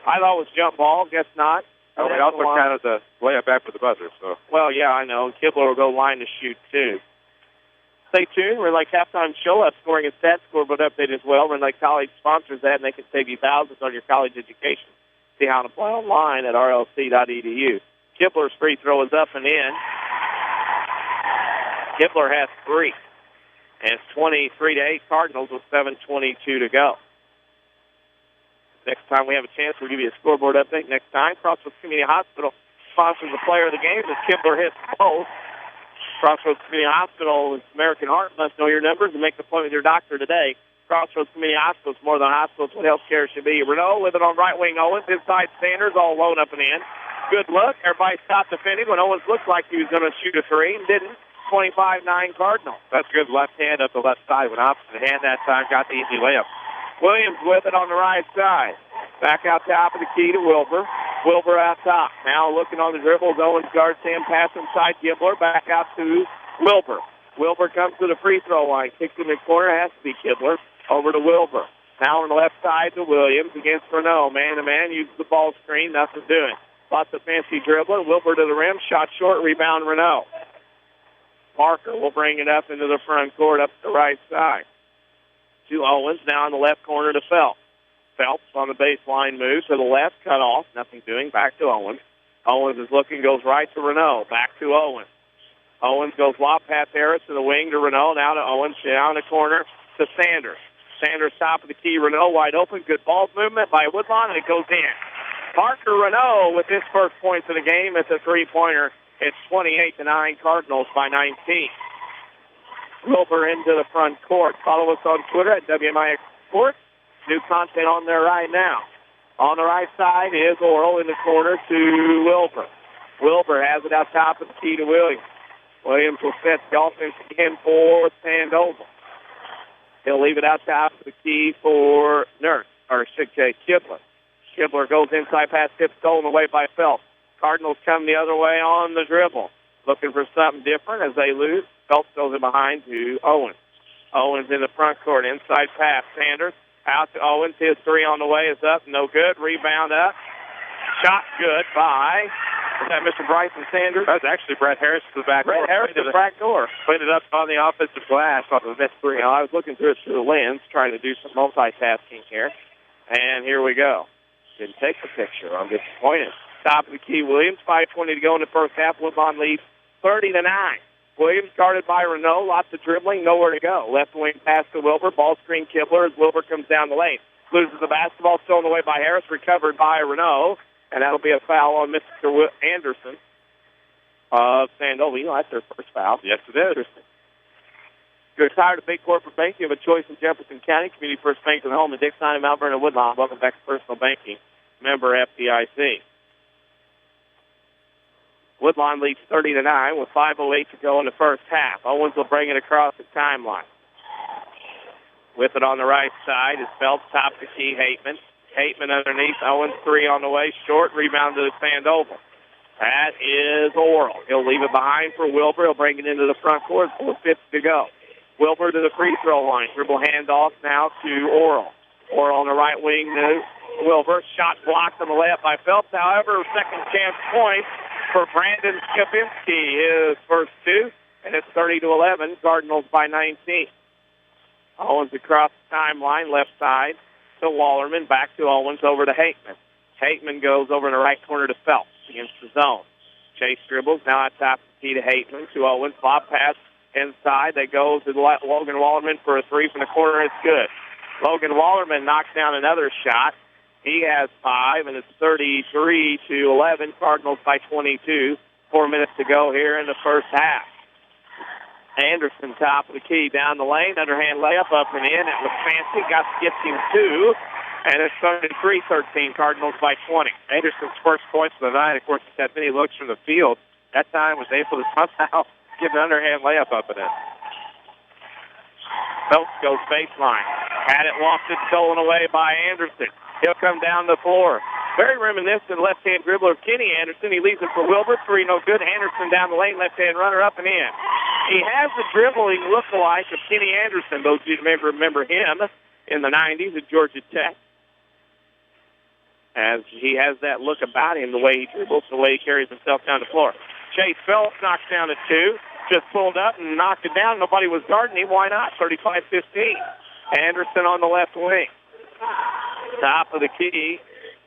I thought it was jump ball. Guess not. Well, they also counted the layup after the buzzer. So. Well, yeah, I know. Kibler will go line to shoot, too. Stay tuned. We're like halftime show up, scoring and stat scoreboard update as well. We're like college sponsors that, and they can save you thousands on your college education. See how to play online at rlc.edu. Kibler's free throw is up and in. Kibler has 3. And it's 23-8 Cardinals with 7:22 to go. Next time we have a chance, we'll give you a scoreboard update. Next time, Crossroads Community Hospital sponsors the player of the game as Kibler hits both. Crossroads Community Hospital is American Heart. Must know your numbers and make an appointment with your doctor today. Crossroads Community Hospital is more than a hospital. It's what health care should be. Renault with it on right wing Owens. Inside Sanders, all alone up and in. Good look. Everybody stopped defending when Owens looked like he was going to shoot a 3 and didn't. 25-9 Cardinals. That's a good left hand up the left side. Went opposite hand that time. Got the easy layup. Williams with it on the right side. Back out top of the key to Wilbur. Wilbur out top. Now looking on the dribbles. Owens guards him. Pass inside Kibler. Back out to Wilbur. Wilbur comes to the free throw line. Kicks in the corner. Has to be Kibler. Over to Wilbur. Now on the left side to Williams against Renault. Man-to-man. Uses the ball screen. Nothing doing. Lots of fancy dribbling. Wilbur to the rim. Shot short. Rebound Renault. Parker will bring it up into the front court up the right side. To Owens. Now in the left corner to Phelps. Phelps on the baseline move to the left. Cut off. Nothing doing. Back to Owens. Owens is looking. Goes right to Renault. Back to Owens. Owens goes lob pass Harris to the wing to Renault. Now to Owens. Down the corner to Sanders. Sanders top of the key. Renault wide open. Good ball movement by Woodlawn, and it goes in. Parker Renault with his first points of the game. It's a three-pointer. It's 28-9 Cardinals by 19. Wilbur into the front court. Follow us on Twitter at WMIX Sports. New content on there right now. On the right side is Oral in the corner to Wilbur. Wilbur has it out top of the key to Williams. Williams will set the offense again for Sandoval. He'll leave it out top of the key for Kibler. Kibler goes inside pass, tip stolen away by Phelps. Cardinals come the other way on the dribble. Looking for something different as they lose. Phelps goes in behind to Owens. Owens in the front court. Inside pass. Sanders out to Owens. His 3 on the way is up. No good. Rebound up. Shot good by, is that Mr. Bryson Sanders? That was actually Brett Harris to the back door. Brett Harris to the back door. Put it up on the offensive glass on the missed 3. Now, I was looking through it through the lens, trying to do some multitasking here. And here we go. Didn't take the picture. I'm disappointed. Top of the key, Williams. 5:20 to go in the first half. Woodlawn leads 30-9. Williams guarded by Renault. Lots of dribbling. Nowhere to go. Left wing pass to Wilbur. Ball screen Kibler as Wilbur comes down the lane. Loses the basketball. Stolen away by Harris. Recovered by Renault. And that'll be a foul on Mr. Anderson of Sandoval. That's their first foul. Yes, it is. You're tired of big corporate banking? You have a choice in Jefferson County. Community First Bank and home in Dixon and Mount Vernon and Woodlawn. Welcome back to Personal Banking. Member FDIC. Woodlawn leads 30-9 with 5:08 to go in the first half. Owens will bring it across the timeline. With it on the right side is Phelps, top the key, Hateman. Hateman underneath. Owens 3 on the way. Short. Rebound to the Sandoval. That is Oral. He'll leave it behind for Wilbur. He'll bring it into the front court. 4:50 to go. Wilbur to the free throw line. Dribble handoff now to Oral. Oral on the right wing to Wilbur. Shot blocked on the layup by Phelps. However, second chance point for Brandon Czerwinski. His first 2. And it's 30-11. Cardinals by 19. Owens across the timeline. Left side to Wallerman. Back to Owens. Over to Hateman. Hateman goes over in the right corner to Phelps against the zone. Chase dribbles. Now at top of the key to Hateman. To Owens. Lob pass inside. They go to Logan Wallerman for a 3 from the corner. It's good. Logan Wallerman knocks down another shot. He has 5, and it's 33-11. Cardinals by 22. 4 minutes to go here in the first half. Anderson, top of the key, down the lane. Underhand layup up and in. It was fancy. Gets him 2. And it's 33-13. Cardinals by 20. Anderson's first points of the night. Of course, he's had many looks from the field. That time was able to somehow give an underhand layup up and in. Phelps goes baseline. Had it lofted, stolen away by Anderson. He'll come down the floor. Very reminiscent left-hand dribbler of Kenny Anderson. He leaves it for Wilbur. 3 no good. Anderson down the lane. Left-hand runner up and in. He has the dribbling look-alike of Kenny Anderson. Those of you may remember him in the 90s at Georgia Tech. As he has that look about him, the way he dribbles, the way he carries himself down the floor. Chase Phelps knocks down a 2. Just pulled up and knocked it down. Nobody was guarding him. Why not? 35-15. Anderson on the left wing. Top of the key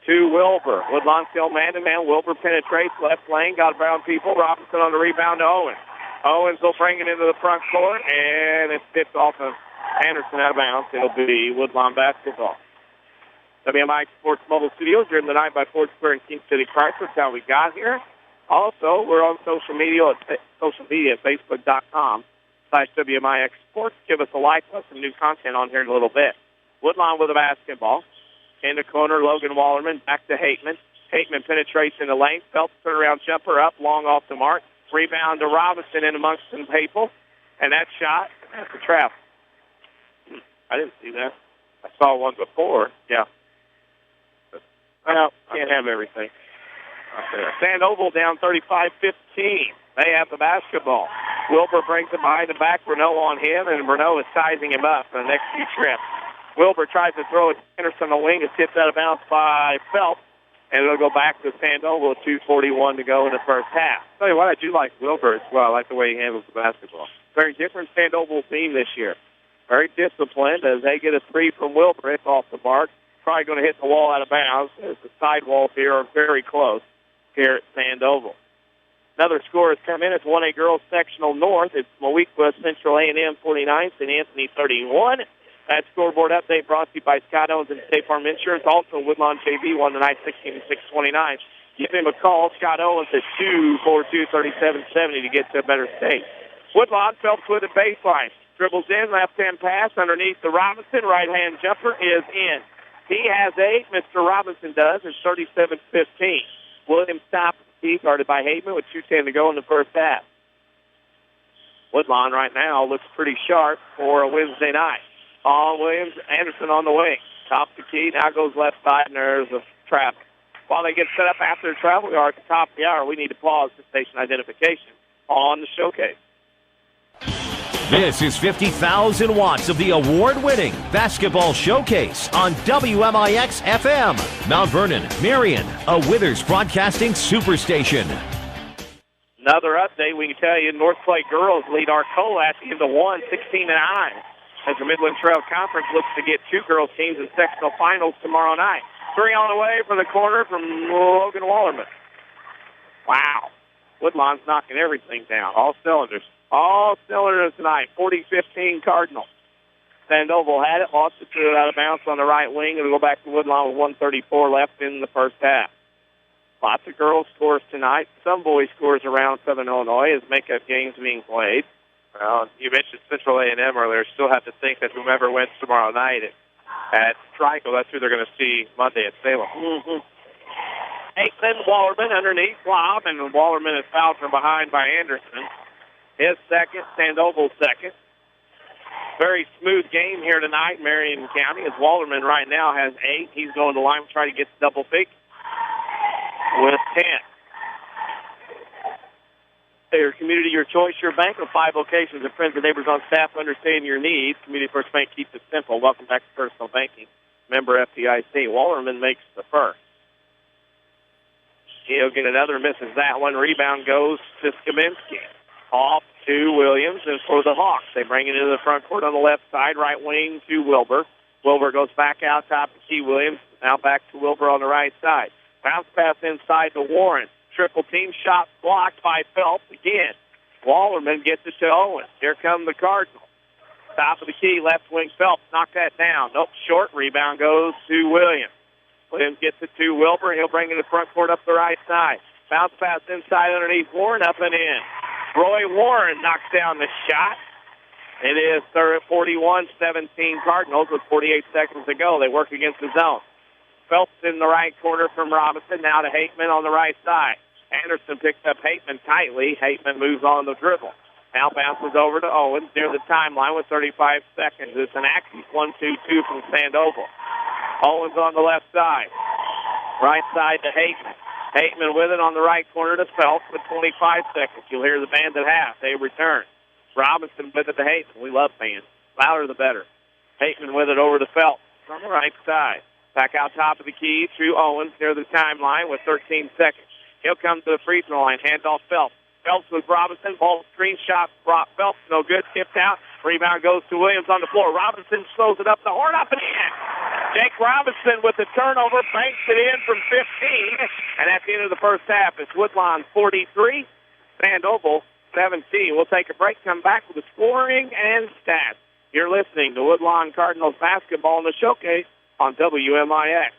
to Wilbur. Woodlawn still man-to-man. Wilbur penetrates left lane, got around people. Robinson on the rebound to Owens. Owens will bring it into the front court, and it's tipped off of Anderson out of bounds. It'll be Woodlawn basketball. WMIX Sports Mobile Studios, driven tonight by Ford Square and King City Chrysler. That's how we got here. Also, we're on social media at Facebook.com/WMIX Sports. Give us a like. We'll have some new content on here in a little bit. Woodlawn with a basketball. In the corner, Logan Wallerman back to Hateman. Hateman penetrates in the lane. Phelps turnaround jumper up, long off the mark. Rebound to Robinson in amongst some people. And that shot, that's a trap. I didn't see that. I saw one before. Yeah. Well, can't have everything. Sandoval down 35-15. They have the basketball. Wilbur brings it behind the back. Renault on him, and Renault is sizing him up for the next few trips. Wilbur tries to throw it to Anderson on the wing. It's tipped out of bounds by Phelps, and it'll go back to Sandoval with 2:41 to go in the first half. Tell you what, I do like Wilbur as well. I like the way he handles the basketball. Very different Sandoval team this year. Very disciplined. As they get a three from Wilbur, it's off the mark. Probably going to hit the wall out of bounds, as the sidewalls here are very close here at Sandoval. Another score has come in. It's 1A Girls Sectional North. It's Moequa Central A&M 49, St. Anthony 31. That scoreboard update brought to you by Scott Owens and State Farm Insurance. Also, Woodlawn JV won tonight 16-6-29. Give him a call, Scott Owens, at 242-3770 to get to a better state. Woodlawn, Phelps with a baseline. Dribbles in, left-hand pass underneath the Robinson. Right-hand jumper is in. He has 8. Mr. Robinson does. It's 37-15. Williams stopped, guarded by Hayman with 2:10 to go in the first half. Woodlawn right now looks pretty sharp for a Wednesday night. Williams, Anderson on the wing. Top of the key, now goes left side, and there's a trap. While they get set up after the travel yard at the top of the hour, we need to pause for station identification on the showcase. This is 50,000 watts of the award-winning Basketball Showcase on WMIX FM. Mount Vernon, Marion, a Withers Broadcasting Superstation. Another update, we can tell you, North Clay girls lead Arcola at the end of 1, 16-9. As the Midland Trail Conference looks to get 2 girls teams in sectional finals tomorrow night. 3 on the way from the corner from Logan Wallerman. Wow. Woodlawn's knocking everything down. All cylinders. All cylinders tonight. 40-15 Cardinals. Sandoval had it, lost it, threw it out of bounds on the right wing, and we'll go back to Woodlawn with 1:34 left in the first half. Lots of girls' scores tonight. Some boys' scores around Southern Illinois as makeup games being played. Well, you mentioned Central A&M earlier. Still have to think that whomever wins tomorrow night at Trico, that's who they're going to see Monday at Salem. Mm-hmm. Aikman, Wallerman underneath, lob, and Wallerman is fouled from behind by Anderson. His second, Sandoval's second. Very smooth game here tonight in Marion County as Wallerman right now has 8. He's going to the line to try to get the double figure with 10. Your community, your choice, your bank with 5 locations of friends and neighbors on staff who understand your needs. Community First Bank keeps it simple. Welcome back to Personal Banking. Member FDIC. Wallerman makes the first. He'll get another, misses that one. Rebound goes to Czerwinski. Off to Williams and for the Hawks. They bring it into the front court on the left side, right wing to Wilbur. Wilbur goes back out top to Key Williams. Now back to Wilbur on the right side. Bounce pass inside to Warren. Triple team shot blocked by Phelps again. Wallerman gets it to Owens. Here come the Cardinals. Top of the key, left wing Phelps. Knock that down. Nope, short. Rebound goes to Williams. Williams gets it to Wilbur. He'll bring it to the front court up the right side. Bounce pass inside underneath Warren, up and in. Roy Warren knocks down the shot. It is 41-17 Cardinals with 48 seconds to go. They work against the zone. Phelps in the right corner from Robinson. Now to Hateman on the right side. Anderson picks up Hateman tightly. Hateman moves on the dribble. Now bounces over to Owens near the timeline with 35 seconds. It's an active 1-2-2 from Sandoval. Owens on the left side. Right side to Hateman. Hateman with it on the right corner to Phelps with 25 seconds. You'll hear the band at half. They return. Robinson with it to Hateman. We love bands. Louder the better. Hateman with it over to Phelps on the right side. Back out top of the key to Owens near the timeline with 13 seconds. He'll come to the free throw line. Hands off Phelps. Phelps with Robinson. Ball screen shot. Phelps no good. Tipped out. Rebound goes to Williams on the floor. Robinson slows it up the horn up and in. Jake Robinson with the turnover, banks it in from 15. And at the end of the first half, it's Woodlawn 43, Sandoval 17. We'll take a break, come back with the scoring and stats. You're listening to Woodlawn Cardinals basketball in the showcase on WMIX.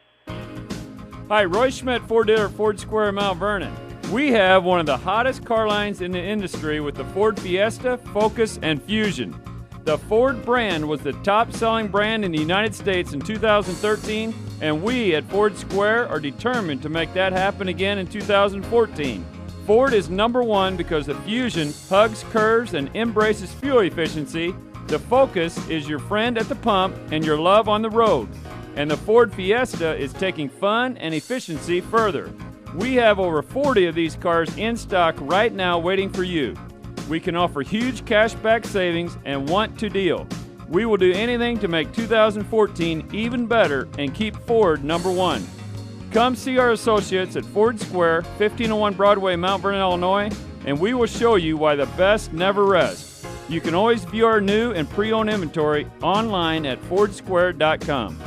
Hi, Roy Schmidt, Ford dealer at Ford Square, Mount Vernon. We have one of the hottest car lines in the industry with the Ford Fiesta, Focus, and Fusion. The Ford brand was the top-selling brand in the United States in 2013, and we at Ford Square are determined to make that happen again in 2014. Ford is number one because the Fusion hugs curves and embraces fuel efficiency. The Focus is your friend at the pump and your love on the road. And the Ford Fiesta is taking fun and efficiency further. We have over 40 of these cars in stock right now waiting for you. We can offer huge cashback savings and want to deal. We will do anything to make 2014 even better and keep Ford number one. Come see our associates at Ford Square, 1501 Broadway, Mount Vernon, Illinois, and we will show you why the best never rests. You can always view our new and pre-owned inventory online at fordsquare.com.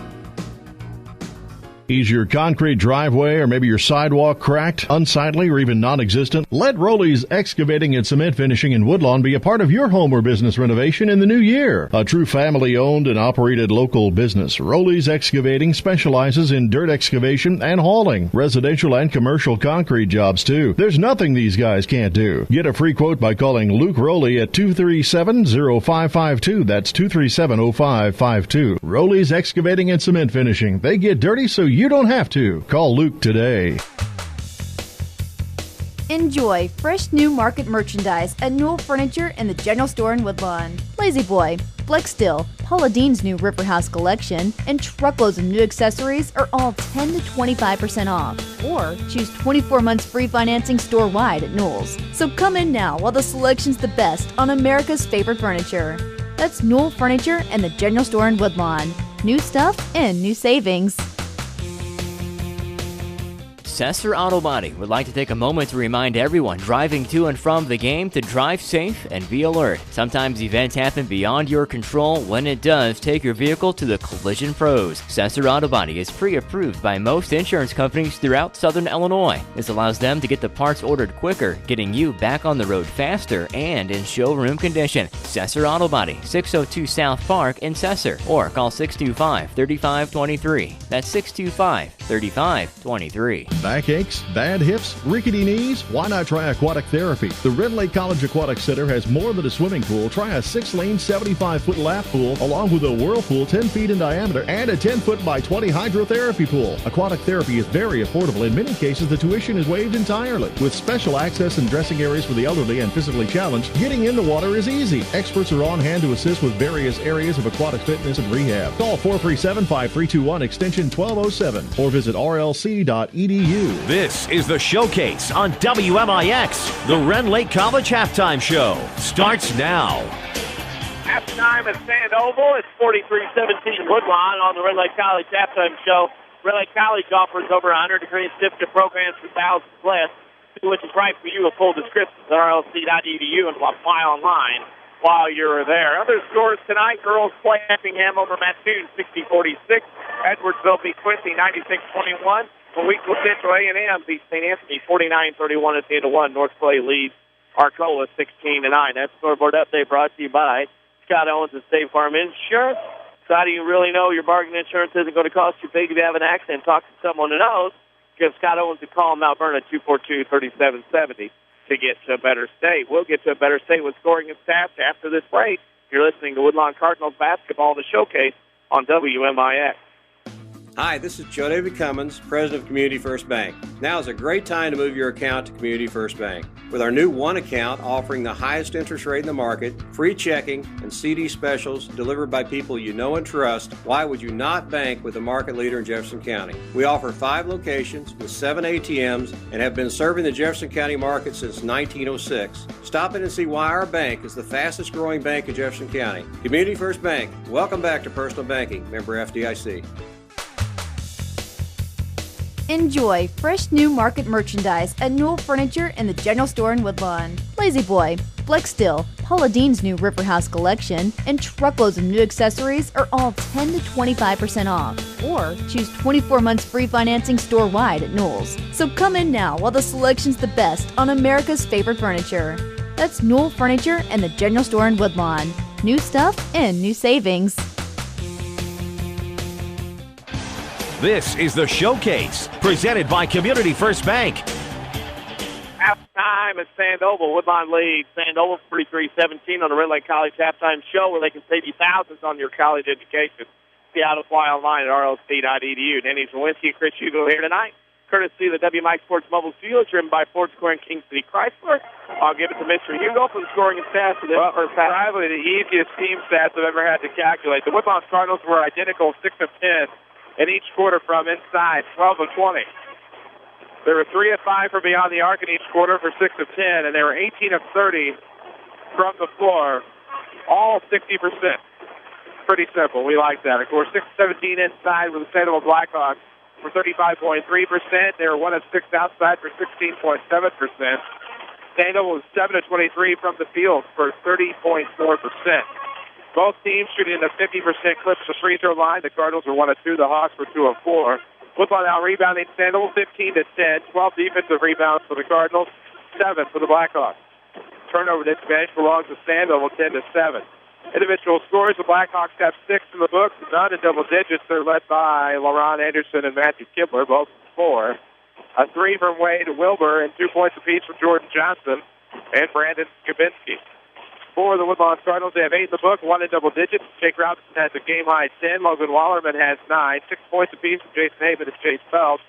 Is your concrete driveway or maybe your sidewalk cracked, unsightly, or even non-existent? Let Rowley's Excavating and Cement Finishing in Woodlawn be a part of your home or business renovation in the new year. A true family-owned and operated local business, Rowley's Excavating specializes in dirt excavation and hauling, residential and commercial concrete jobs too. There's nothing these guys can't do. Get a free quote by calling Luke Rowley at 237-0552. That's 237-0552. Rowley's Excavating and Cement Finishing. They get dirty so you don't have to. Call Luke today. Enjoy fresh new market merchandise at Newell Furniture in the general store in Woodlawn. Lazy Boy, Flex Steel, Paula Dean's new River House collection, and truckloads of new accessories are all 10 to 25% off. Or choose 24 months free financing store-wide at Newell's. So come in now while the selection's the best on America's favorite furniture. That's Newell Furniture and the general store in Woodlawn. New stuff and new savings. Sesser Auto Body would like to take a moment to remind everyone driving to and from the game to drive safe and be alert. Sometimes events happen beyond your control. When it does, take your vehicle to the collision pros. Sesser Auto Body is pre-approved by most insurance companies throughout Southern Illinois. This allows them to get the parts ordered quicker, getting you back on the road faster and in showroom condition. Sesser Auto Body, 602 South Park in Sesser, or call 625-3523. That's 625-3523. Backaches, bad hips, rickety knees? Why not try aquatic therapy? The Red Lake College Aquatic Center has more than a swimming pool. Try a 6-lane, 75-foot lap pool, along with a whirlpool 10 feet in diameter and a 10-foot by 20 hydrotherapy pool. Aquatic therapy is very affordable. In many cases, the tuition is waived entirely. With special access and dressing areas for the elderly and physically challenged, getting in the water is easy. Experts are on hand to assist with various areas of aquatic fitness and rehab. Call 437-5321 extension 1207 or visit rlc.edu. This is the Showcase on WMIX. The Ren Lake College Halftime Show starts now. Halftime at Sandoval. It's 43-17 Woodlawn on the Red Lake College Halftime Show. Red Lake College offers over 100 degree certificate programs for thousands less, which is right for you. A full description at rlc.edu and apply online while you're there. Other scores tonight: girls play Effingham over Mattoon 60-46. Edwardsville beat Quincy 96-21. Weekville Central A&M beats St. Anthony 49-31 at the end of one. North Clay leads Arcola 16-9. That scoreboard update brought to you by Scott Owens and State Farm Insurance. So how do you really know your bargain insurance isn't going to cost you big if you have an accident? Talk to someone who knows. Give Scott Owens a call in Mount Vernon 242-3770 to get to a better state. We'll get to a better state with scoring and stats after this break. You're listening to Woodlawn Cardinals basketball, the Showcase on WMIX. Hi, this is Joe David Cummins, President of Community First Bank. Now is a great time to move your account to Community First Bank. With our new One Account offering the highest interest rate in the market, free checking, and CD specials delivered by people you know and trust, why would you not bank with the market leader in Jefferson County? We offer 5 locations with 7 ATMs and have been serving the Jefferson County market since 1906. Stop in and see why our bank is the fastest growing bank in Jefferson County. Community First Bank. Welcome back to Personal Banking. Member FDIC. Enjoy fresh new market merchandise at Newell Furniture in the general store in Woodlawn. Lazy Boy, Flex Steel, Paula Deen's new River House collection, and truckloads of new accessories are all 10 to 25% off. Or choose 24 months free financing store-wide at Newell's. So come in now while the selection's the best on America's favorite furniture. That's Newell Furniture and the general store in Woodlawn. New stuff and new savings. This is the Showcase, presented by Community First Bank. Halftime at Sandoval. Woodlawn leads Sandoval 43-17 on the Red Lake College halftime show, where they can save you thousands on your college education. See how to apply online at rlc.edu. Danny Czerwinski and Chris Hugo here tonight. Courtesy of the WMIX Sports Mobile Studio, driven by Ford Square and King City Chrysler. I'll give it to Mr. Hugo for the scoring and stats for this first half. Probably the easiest team stats I've ever had to calculate. The Woodlawn Cardinals were identical, 6 of 10. In each quarter from inside, 12 of 20. They were 3 of 5 from beyond the arc in each quarter for 6 of 10, and they were 18 of 30 from the floor, all 60%. Pretty simple. We like that. Of course, 6 of 17 inside with the Sandoval Blackhawks for 35.3%. They were 1 of 6 outside for 16.7%. Sandoval was 7 of 23 from the field for 30.4%. Both teams shooting in the 50% clips to free throw line. The Cardinals were 1 of 2. The Hawks were 2 of 4. Woodlawn out rebounding Sandoval 15-10. 12 defensive rebounds for the Cardinals, 7 for the Blackhawks. Turnover disadvantage belongs to Sandoval 10-7. Individual scores: the Blackhawks have 6 in the books, none in double digits. They're led by LaRon Anderson and Matthew Kibler, both 4. A 3 from Wade Wilbur and 2 points apiece from Jordan Johnson and Brandon Czerwinski. For the Woodlawn Cardinals, they have 8 in the book, 1 in double digits. Jake Robinson has a game-high 10. Logan Wallerman has 9. 6 points apiece from Jason Haven and Chase Phelps.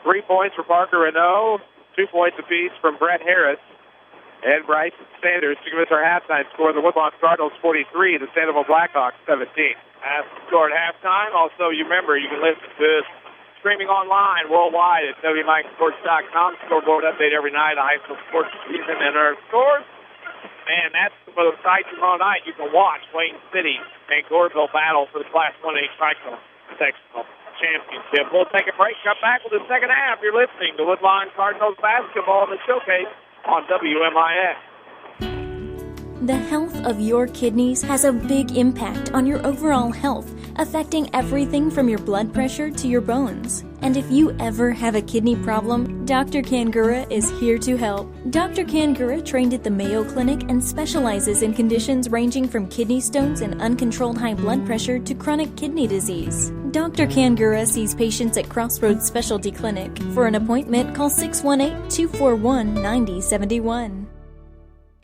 3 points for Parker Renault. 2 points apiece from Brett Harris and Bryce Sanders to give us our halftime score. The Woodlawn Cardinals 43, the Sandoval Blackhawks 17. As scored at halftime. Also, you remember, you can listen to this streaming online worldwide at WMIXSports.com. Scoreboard update every night, the high school sports season and our scores. And that's for the site tomorrow night. You can watch Wayne City and Goreville battle for the Class 1A Tricycle Sectional Championship. We'll take a break, come back with the second half. You're listening to Woodlawn Cardinals basketball in the Showcase on WMIX. The health of your kidneys has a big impact on your overall health, affecting everything from your blood pressure to your bones. And if you ever have a kidney problem, Dr. Kangura is here to help. Dr. Kangura trained at the Mayo Clinic and specializes in conditions ranging from kidney stones and uncontrolled high blood pressure to chronic kidney disease. Dr. Kangura sees patients at Crossroads Specialty Clinic. For an appointment, call 618-241-9071.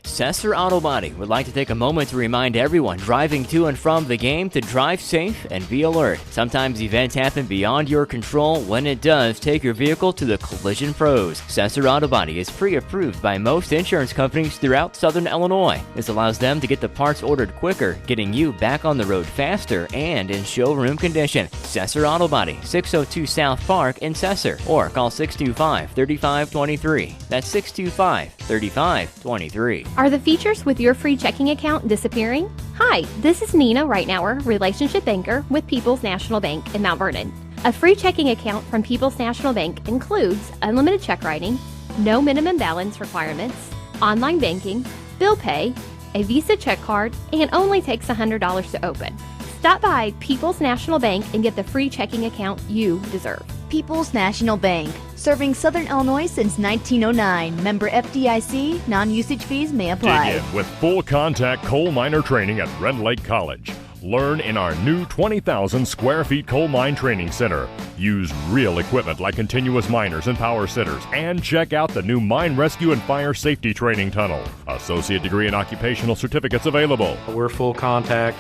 Sesser Auto Body would like to take a moment to remind everyone driving to and from the game to drive safe and be alert. Sometimes events happen beyond your control. When it does, take your vehicle to the collision pros. Sesser Auto Body is pre-approved by most insurance companies throughout Southern Illinois. This allows them to get the parts ordered quicker, getting you back on the road faster and in showroom condition. Sesser Auto Body, 602 South Park in Sesser, or call 625-3523. That's 625-3523. Are the features with your free checking account disappearing? Hi, this is Nina Reitnauer, relationship banker with People's National Bank in Mount Vernon. A free checking account from People's National Bank includes unlimited check writing, no minimum balance requirements, online banking, bill pay, a Visa check card, and only takes $100 to open. Stop by People's National Bank and get the free checking account you deserve. People's National Bank, serving Southern Illinois since 1909. Member FDIC, non-usage fees may apply. Dig in with full contact coal miner training at Red Lake College. Learn in our new 20,000 square feet coal mine training center. Use real equipment like continuous miners and power sitters, and check out the new mine rescue and fire safety training tunnel. Associate degree and occupational certificates available. We're full contact,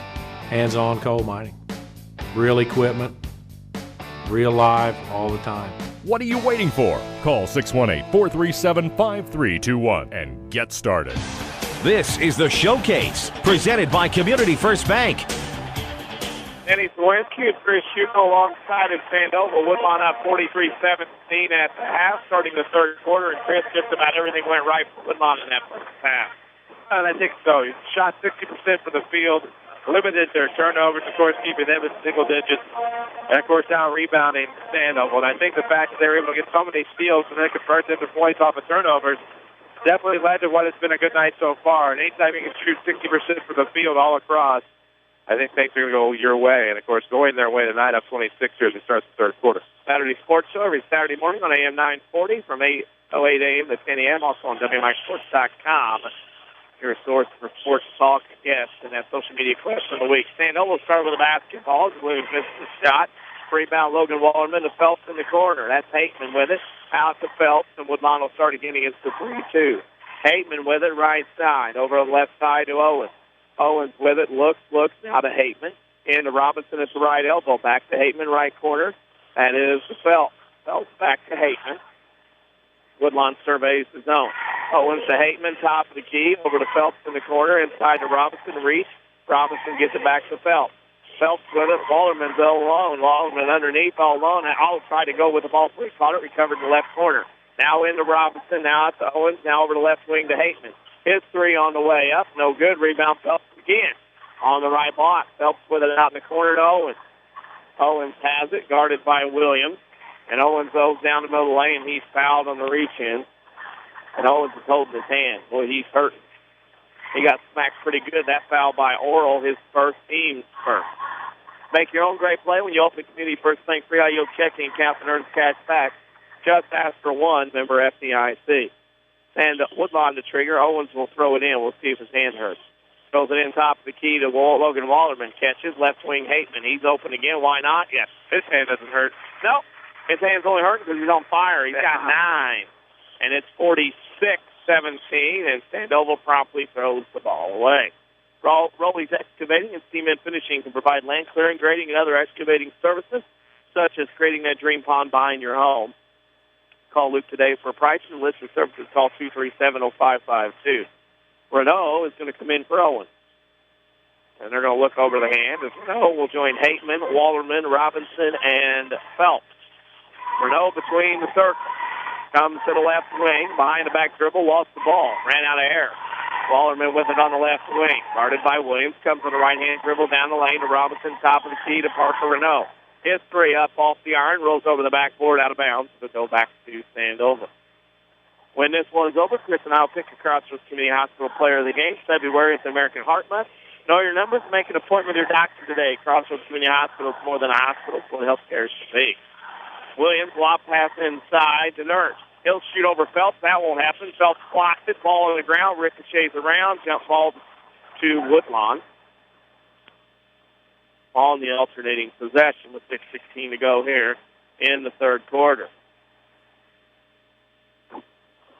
hands-on coal mining. Real equipment, real live, all the time. What are you waiting for? Call 618-437-5321 and get started. This is the Showcase, presented by Community First Bank. Danny Czerwinski and Chris Hugo alongside of Sandoval. Woodlawn up 43-17 at the half, starting the third quarter, and Chris, just about everything went right for Woodlawn in that first half. I think so. He shot 60% from the field, limited their turnovers, of course, keeping them in single digits. And, of course, now rebounding Sandoval. And I think the fact that they were able to get so many steals and then convert them to points off of turnovers definitely led to what has been a good night so far. And anytime you can shoot 60% from the field all across, I think things are going to go your way. And, of course, going their way tonight up 26 here as we start the third quarter. Saturday Sports Show every Saturday morning on AM 940 from 8:08 a.m. to 10 a.m. Also on WMIXSports.com. Your source for sports talk, guests, and that social media question of the week. Sandoval will start with a basketball. Williams misses the shot. Rebound Logan Wallerman to Phelps in the corner. That's Hateman with it. Out to Phelps, and Woodlawn will start again against the 3-2. Hateman with it, right side. Over on the left side to Owens. Owens with it, looks, now to Hateman. Into Robinson at the right elbow. Back to Hateman, right corner. That is to Phelps. Phelps back to Hateman. Woodlawn surveys the zone. Owens to Hateman, top of the key. Over to Phelps in the corner. Inside to Robinson. Reach. Robinson gets it back to Phelps. Phelps with it. Wallerman's all alone. Wallerman underneath, all alone. I'll try to go with the ball. Caught it. Recovered in the left corner. Now into Robinson. Now to Owens. Now over the left wing to Hateman. His three on the way up. No good. Rebound Phelps again. On the right block. Phelps with it out in the corner to Owens. Owens has it. Guarded by Williams. And Owens goes down the middle of the lane. He's fouled on the reach-in. And Owens is holding his hand. Boy, he's hurting. He got smacked pretty good. That foul by Oral, his first team's first. Make your own great play when you open Community First Bank free high-yield checking account and earn cash back. Just ask for one, member FDIC. And Woodlawn to trigger. Owens will throw it in. We'll see if his hand hurts. Throws it in top of the key to Logan Wallerman. Catches. Left wing Hateman. He's open again. Why not? Yes. His hand doesn't hurt. Nope. His hand's only hurting because he's on fire. He's got 9. And it's 46-17, and Sandoval promptly throws the ball away. Rowley's Excavating and Cement Finishing can provide land clearing, grading, and other excavating services, such as creating that dream pond behind your home. Call Luke today for a price and list of services. Call 237-0552. Renault is going to come in for Owens. And they're going to look over the hand. As Renault will join Hateman, Wallerman, Robinson, and Phelps. Renault between the circles. Comes to the left wing. Behind the back dribble. Lost the ball. Ran out of air. Wallerman with it on the left wing. Guarded by Williams. Comes with a right-hand dribble down the lane to Robinson. Top of the key to Parker Renault. His three up off the iron. Rolls over the backboard out of bounds. But go back to Sandoval. When this one is over, Chris and I will pick a Crossroads Community Hospital player of the game. February at the American Heart Month. Know your numbers. Make an appointment with your doctor today. Crossroads Community Hospital is more than a hospital. It's what healthcare should be. Williams, lob pass inside to Nurse. He'll shoot over Phelps. That won't happen. Phelps blocks it. Ball on the ground. Ricochets around. Jump ball to Woodlawn. On the alternating possession with 6:16 to go here in the third quarter.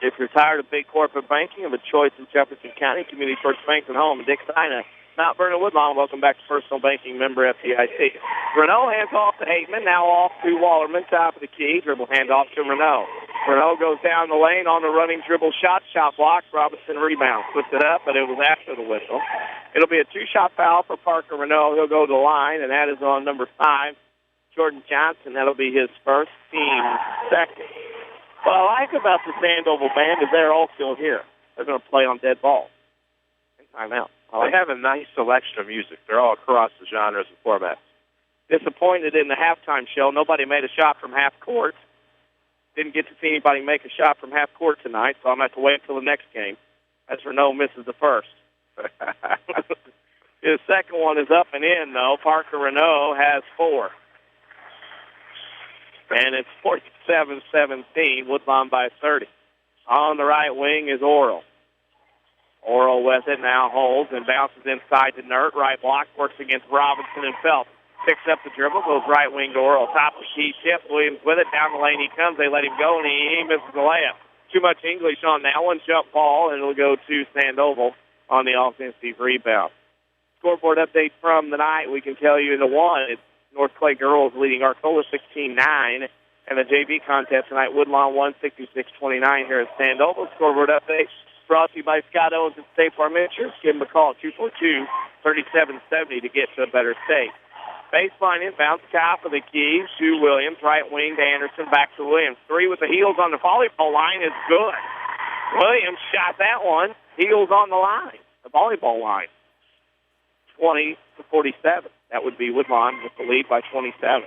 If you're tired of big corporate banking, of a choice in Jefferson County, Community First Bank at home, Dick Steiner, Mount Vernon Woodlawn, welcome back to Personal Banking, member FDIC. Renault hands off to Hateman, now off to Wallerman, top of the key, dribble handoff to Renault. Renault goes down the lane on the running dribble shot block. Robinson rebounds, puts it up, but it was after the whistle. It'll be a 2-shot foul for Parker Renault. He'll go to the line, and that is on number 5, Jordan Johnson. That'll be his first, team second. What I like about the Sandoval band is they're all still here. They're going to play on dead balls. Timeout. They have a nice selection of music. They're all across the genres and formats. Disappointed in the halftime show. Nobody made a shot from half court. Didn't get to see anybody make a shot from half court tonight, so I'm going to have to wait until the next game. As Renault misses the first. His second one is up and in, though. Parker Renault has 4. And it's 47-17, Woodlawn by 30. On the right wing is Oral. Oral with it, now holds and bounces inside to Nert. Right block, works against Robinson and Phelps. Picks up the dribble, goes right wing to Oral. Top of the key tip, Williams with it. Down the lane he comes, they let him go, and he misses the layup. Too much English on that one. Jump ball, and it'll go to Sandoval on the offensive rebound. Scoreboard update from the night, we can tell you in the one, it's North Clay Girls leading Arcola 16-9. And the JV contest tonight, Woodlawn 166-29 here at Sandoval. Scoreboard update brought to you by Scott Owens and State Farm Insurance. Give them a call, 242-3770 to get to a better state. Baseline inbound, top of the key to Williams. Right wing to Anderson, back to Williams. 3 with the heels on the volleyball line is good. Williams shot that one. Heels on the line, the volleyball line. 20-47. That would be Woodlawn with the lead by 27.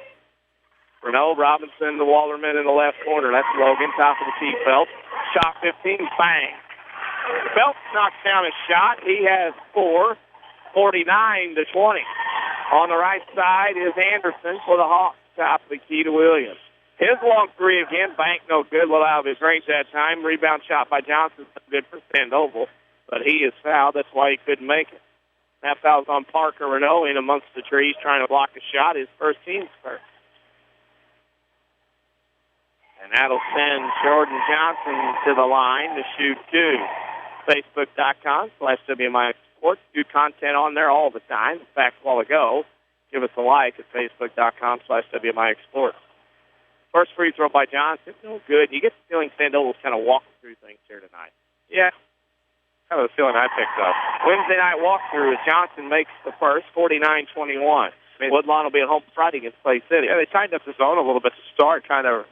Renault, Robinson, the Wallerman in the left corner. That's Logan, top of the tee. Phelps, shot 15, bang. Phelps knocks down a shot. He has 4, 49-20. On the right side is Anderson for the Hawks, top of the key to Williams. His long three again, bank no good, well out of his range that time. Rebound shot by Johnson, good for Sandoval, but he is fouled. That's why he couldn't make it. That foul's on Parker Renault in amongst the trees trying to block a shot, his first team's first. And that'll send Jordan Johnson to the line to shoot 2. Facebook.com/WMIX Sports. Do content on there all the time. In fact, a while ago, give us a like at Facebook.com/WMIX Sports. First free throw by Johnson, no good. You get the feeling Sandoval's kind of walking through things here tonight. Yeah, kind of the feeling I picked up. Wednesday night walkthrough as Johnson makes the first, 49-21. Woodlawn will be at home Friday against Clay City. Yeah, they tightened up the zone a little bit to start, kind of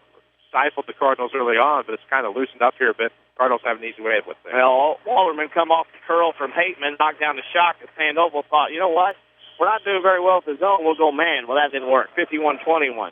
stifled the Cardinals early on, but it's kind of loosened up here a bit. Cardinals have an easy way with things. Well, Wallerman come off the curl from Hateman, knocked down the shot, and Sandoval thought, you know what? We're not doing very well with the zone. We'll go man. Well, that didn't work. 51-21.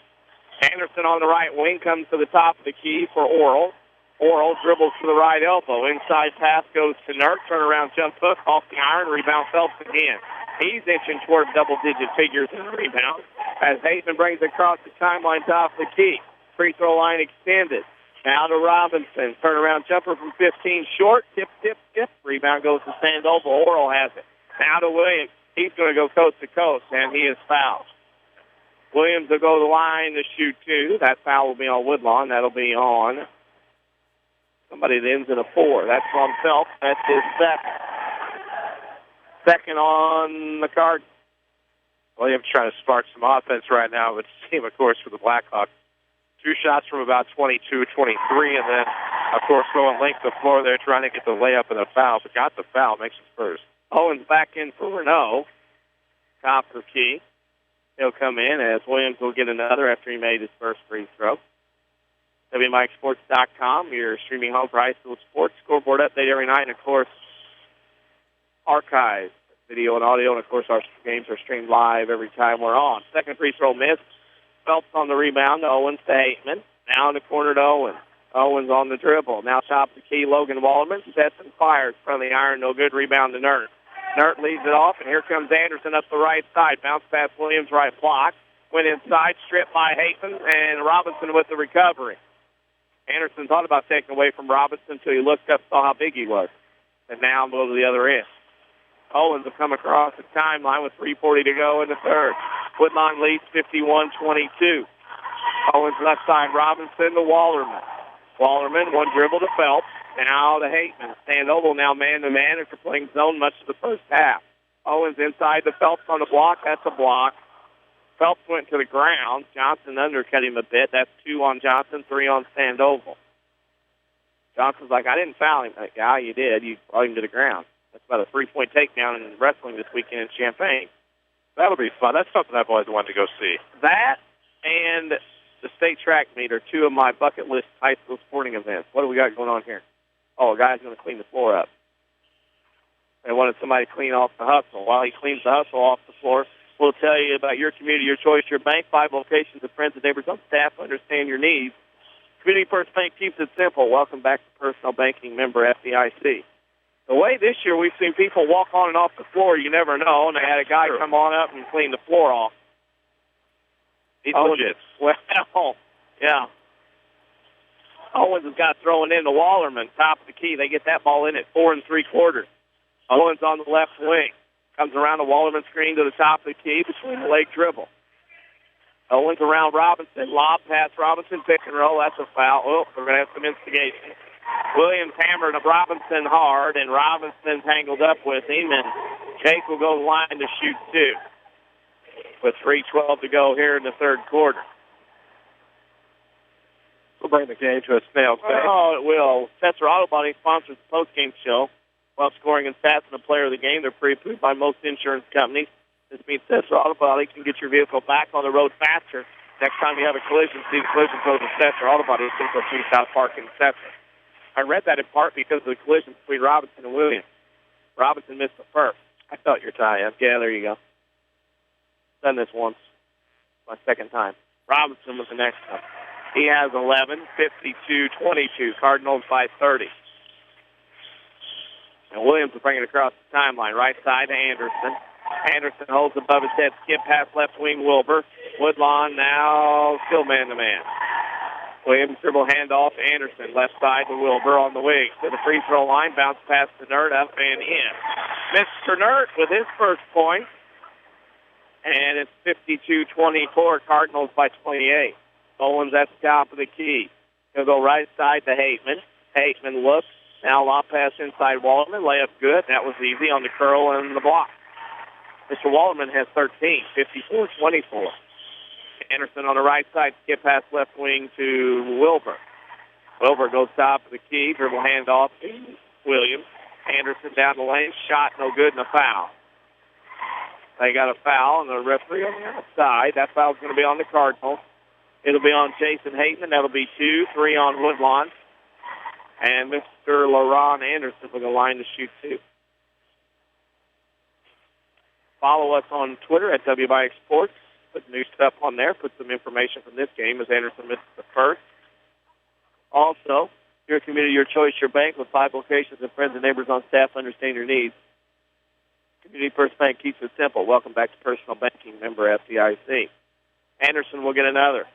Anderson on the right wing comes to the top of the key for Oral. Oral dribbles to the right elbow. Inside pass goes to Nert. Turnaround jump hook off the iron. Rebound Phelps again. He's inching toward double-digit figures in the rebound as Hateman brings it across the timeline top of the key. Free throw line extended. Now to Robinson. Turnaround jumper from 15 short. Tip, tip, tip. Rebound goes to Sandoval. Oral has it. Now to Williams. He's going to go coast to coast, and he is fouled. Williams will go to the line to shoot 2. That foul will be on Woodlawn. That'll be on somebody that ends in a 4. That's on Phelps. That's his second. Second on the card. Williams trying to spark some offense right now with his team, of course, for the Blackhawks. 2 shots from about 22, 23, and then, of course, going length of the floor there trying to get the layup and the foul, but got the foul, makes it first. Owens back in for Renault. Top of key. He'll come in as Williams will get another after he made his first free throw. WMIXSports.com, your streaming home for high school sports. Scoreboard update every night, and, of course, archives, video and audio, and, of course, our games are streamed live every time we're on. Second free throw missed. Phelps on the rebound to Owens to Hateman. Now in the corner to Owens. Owens on the dribble. Now top of the key, Logan Wallerman. Sets and fires from the iron. No good. Rebound to Nert. Nert leads it off, and here comes Anderson up the right side. Bounce past Williams, right block. Went inside, stripped by Hateman, and Robinson with the recovery. Anderson thought about taking away from Robinson until he looked up, saw how big he was. And now go to the other end. Owens will come across the timeline with 3:40 to go in the third. Woodlawn leads 51-22. Owens left side, Robinson to Wallerman. Wallerman, one dribble to Phelps. Now to Hateman. Sandoval now man-to-man after playing zone much of the first half. Owens inside to Phelps on the block. That's a block. Phelps went to the ground. Johnson undercut him a bit. That's 2 on Johnson, 3 on Sandoval. Johnson's like, I didn't foul him. That guy, you did. You brought him to the ground. That's about a 3-point takedown in wrestling this weekend in Champaign. That'll be fun. That's something I've always wanted to go see. That and the state track meet are 2 of my bucket list high school sporting events. What do we got going on here? Oh, a guy's going to clean the floor up. They wanted somebody to clean off the hustle. While he cleans the hustle off the floor, we'll tell you about your community, your choice, your bank. 5 locations of friends and neighbors on staff understand your needs. Community First Bank keeps it simple. Welcome back to Personal Banking member FDIC. The way this year we've seen people walk on and off the floor, you never know, and they had a guy come on up and clean the floor off. He's legit. Well, yeah. Owens has got thrown in to Wallerman, top of the key. They get that ball in at 4 3/4. Owens on the left wing. Comes around the Wallerman screen to the top of the key between the leg dribble. Owens around Robinson. Lob pass Robinson. Pick and roll. That's a foul. Oh, we're going to have some instigation. Williams hammered Robinson hard, and Robinson tangled up with him, and Jake will go to the line to shoot 2 with 3:12 to go here in the third quarter. We'll bring the game to a snail's pace. Oh, it will. Sesser Auto Body sponsors the postgame show. While scoring and stats and the player of the game, they're pre-approved by most insurance companies. This means Sesser Auto Body can get your vehicle back on the road faster. Next time you have a collision, see the collision code of Sesser Auto Body at 603 South Park in Sesser. I read that in part because of the collision between Robinson and Williams. Robinson missed the first. I felt your tie up. Yeah, there you go. Done this once. My second time. Robinson was the next one. He has 11, 52-22. Cardinals by 30. And Williams will bring it across the timeline. Right side to Anderson. Anderson holds above his head. Skip past left wing Wilbur. Woodlawn now still man-to-man. Williams dribble handoff to Anderson. Left side to Wilbur on the wing. To the free throw line. Bounce pass to Nerd. Up and in. Mr. Nerd with his first point. And it's 52-24. Cardinals by 28. Owens at the top of the key. He'll go right side to Hateman. Hateman looks. Now lob pass inside Wallerman. Layup good. That was easy on the curl and the block. Mr. Wallerman has 13, 54-24. Anderson on the right side. Skip pass left wing to Wilbur. Wilbur goes top of the key. Dribble handoff to Williams. Anderson down the lane. Shot no good and a foul. They got a foul, and the referee on the outside. That foul's going to be on the Cardinals. It'll be on Jason Hayton. That'll be 2, 3 on Woodlawn. And Mr. LaRon Anderson with a line to shoot 2. Follow us on Twitter at WMIX Sports. Put new stuff on there. Put some information from this game as Anderson misses the first. Also, your community, your choice, your bank with 5 locations and friends and neighbors on staff understand your needs. Community First Bank keeps it simple. Welcome back to Personal Banking, member FDIC. Anderson will get another.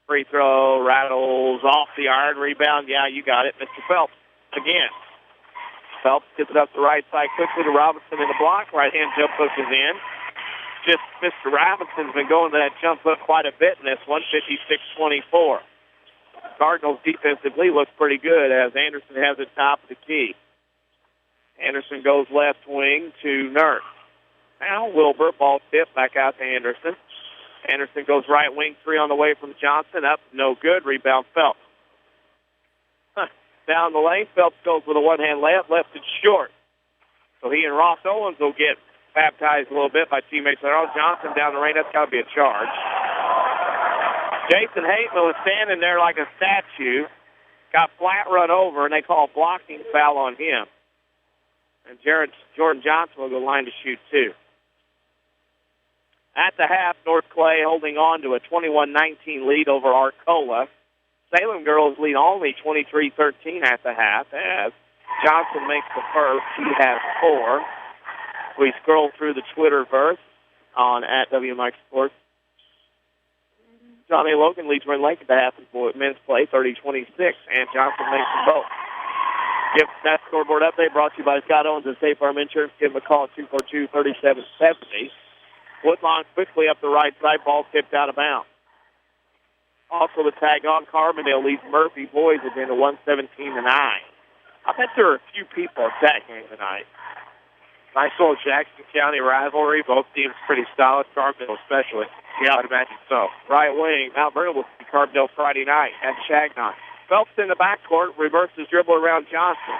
Free throw, rattles off the iron, rebound. Yeah, you got it. Mr. Phelps again. Phelps gets it up the right side quickly to Robinson in the block. Right-hand jump hook is in. Just Mr. Robinson's been going to that jump hook quite a bit in this one, 56-24. Cardinals defensively looks pretty good as Anderson has it top of the key. Anderson goes left wing to Nurse. Now Wilbur, ball tip back out to Anderson. Anderson goes right wing, 3 on the way from Johnson. Up, no good. Rebound, Phelps. Down the lane, Phelps goes with a one-hand layup, left it short. So he and Ross Owens will get baptized a little bit by teammates. Oh, Johnson down the lane, that's got to be a charge. Jason Hateman was standing there like a statue, got flat run over, and they call a blocking foul on him. And Jordan Johnson will go line to shoot 2. At the half, North Clay holding on to a 21-19 lead over Arcola. Salem girls lead only 23-13 at the half as Johnson makes the first. He has 4. We scroll through the Twitterverse on at WMIX Sports. Johnny Logan leads Red Lake at the half of men's play, 30-26, and Johnson makes them both. Give that scoreboard update brought to you by Scott Owens and State Farm Insurance. Give them a call at 242-3770. Woodlawn quickly up the right side. Ball tipped out of bounds. Also the tag on Carbondale leads Murphy boys again to 117-9. I bet there are a few people at that game tonight. Nice little Jackson County rivalry. Both teams pretty solid. Carbondale especially. Yeah, I'd imagine so. Right wing. Mount Vernon will see Carbondale Friday night at Shagnon. Phelps in the backcourt. Reverses dribble around Johnson.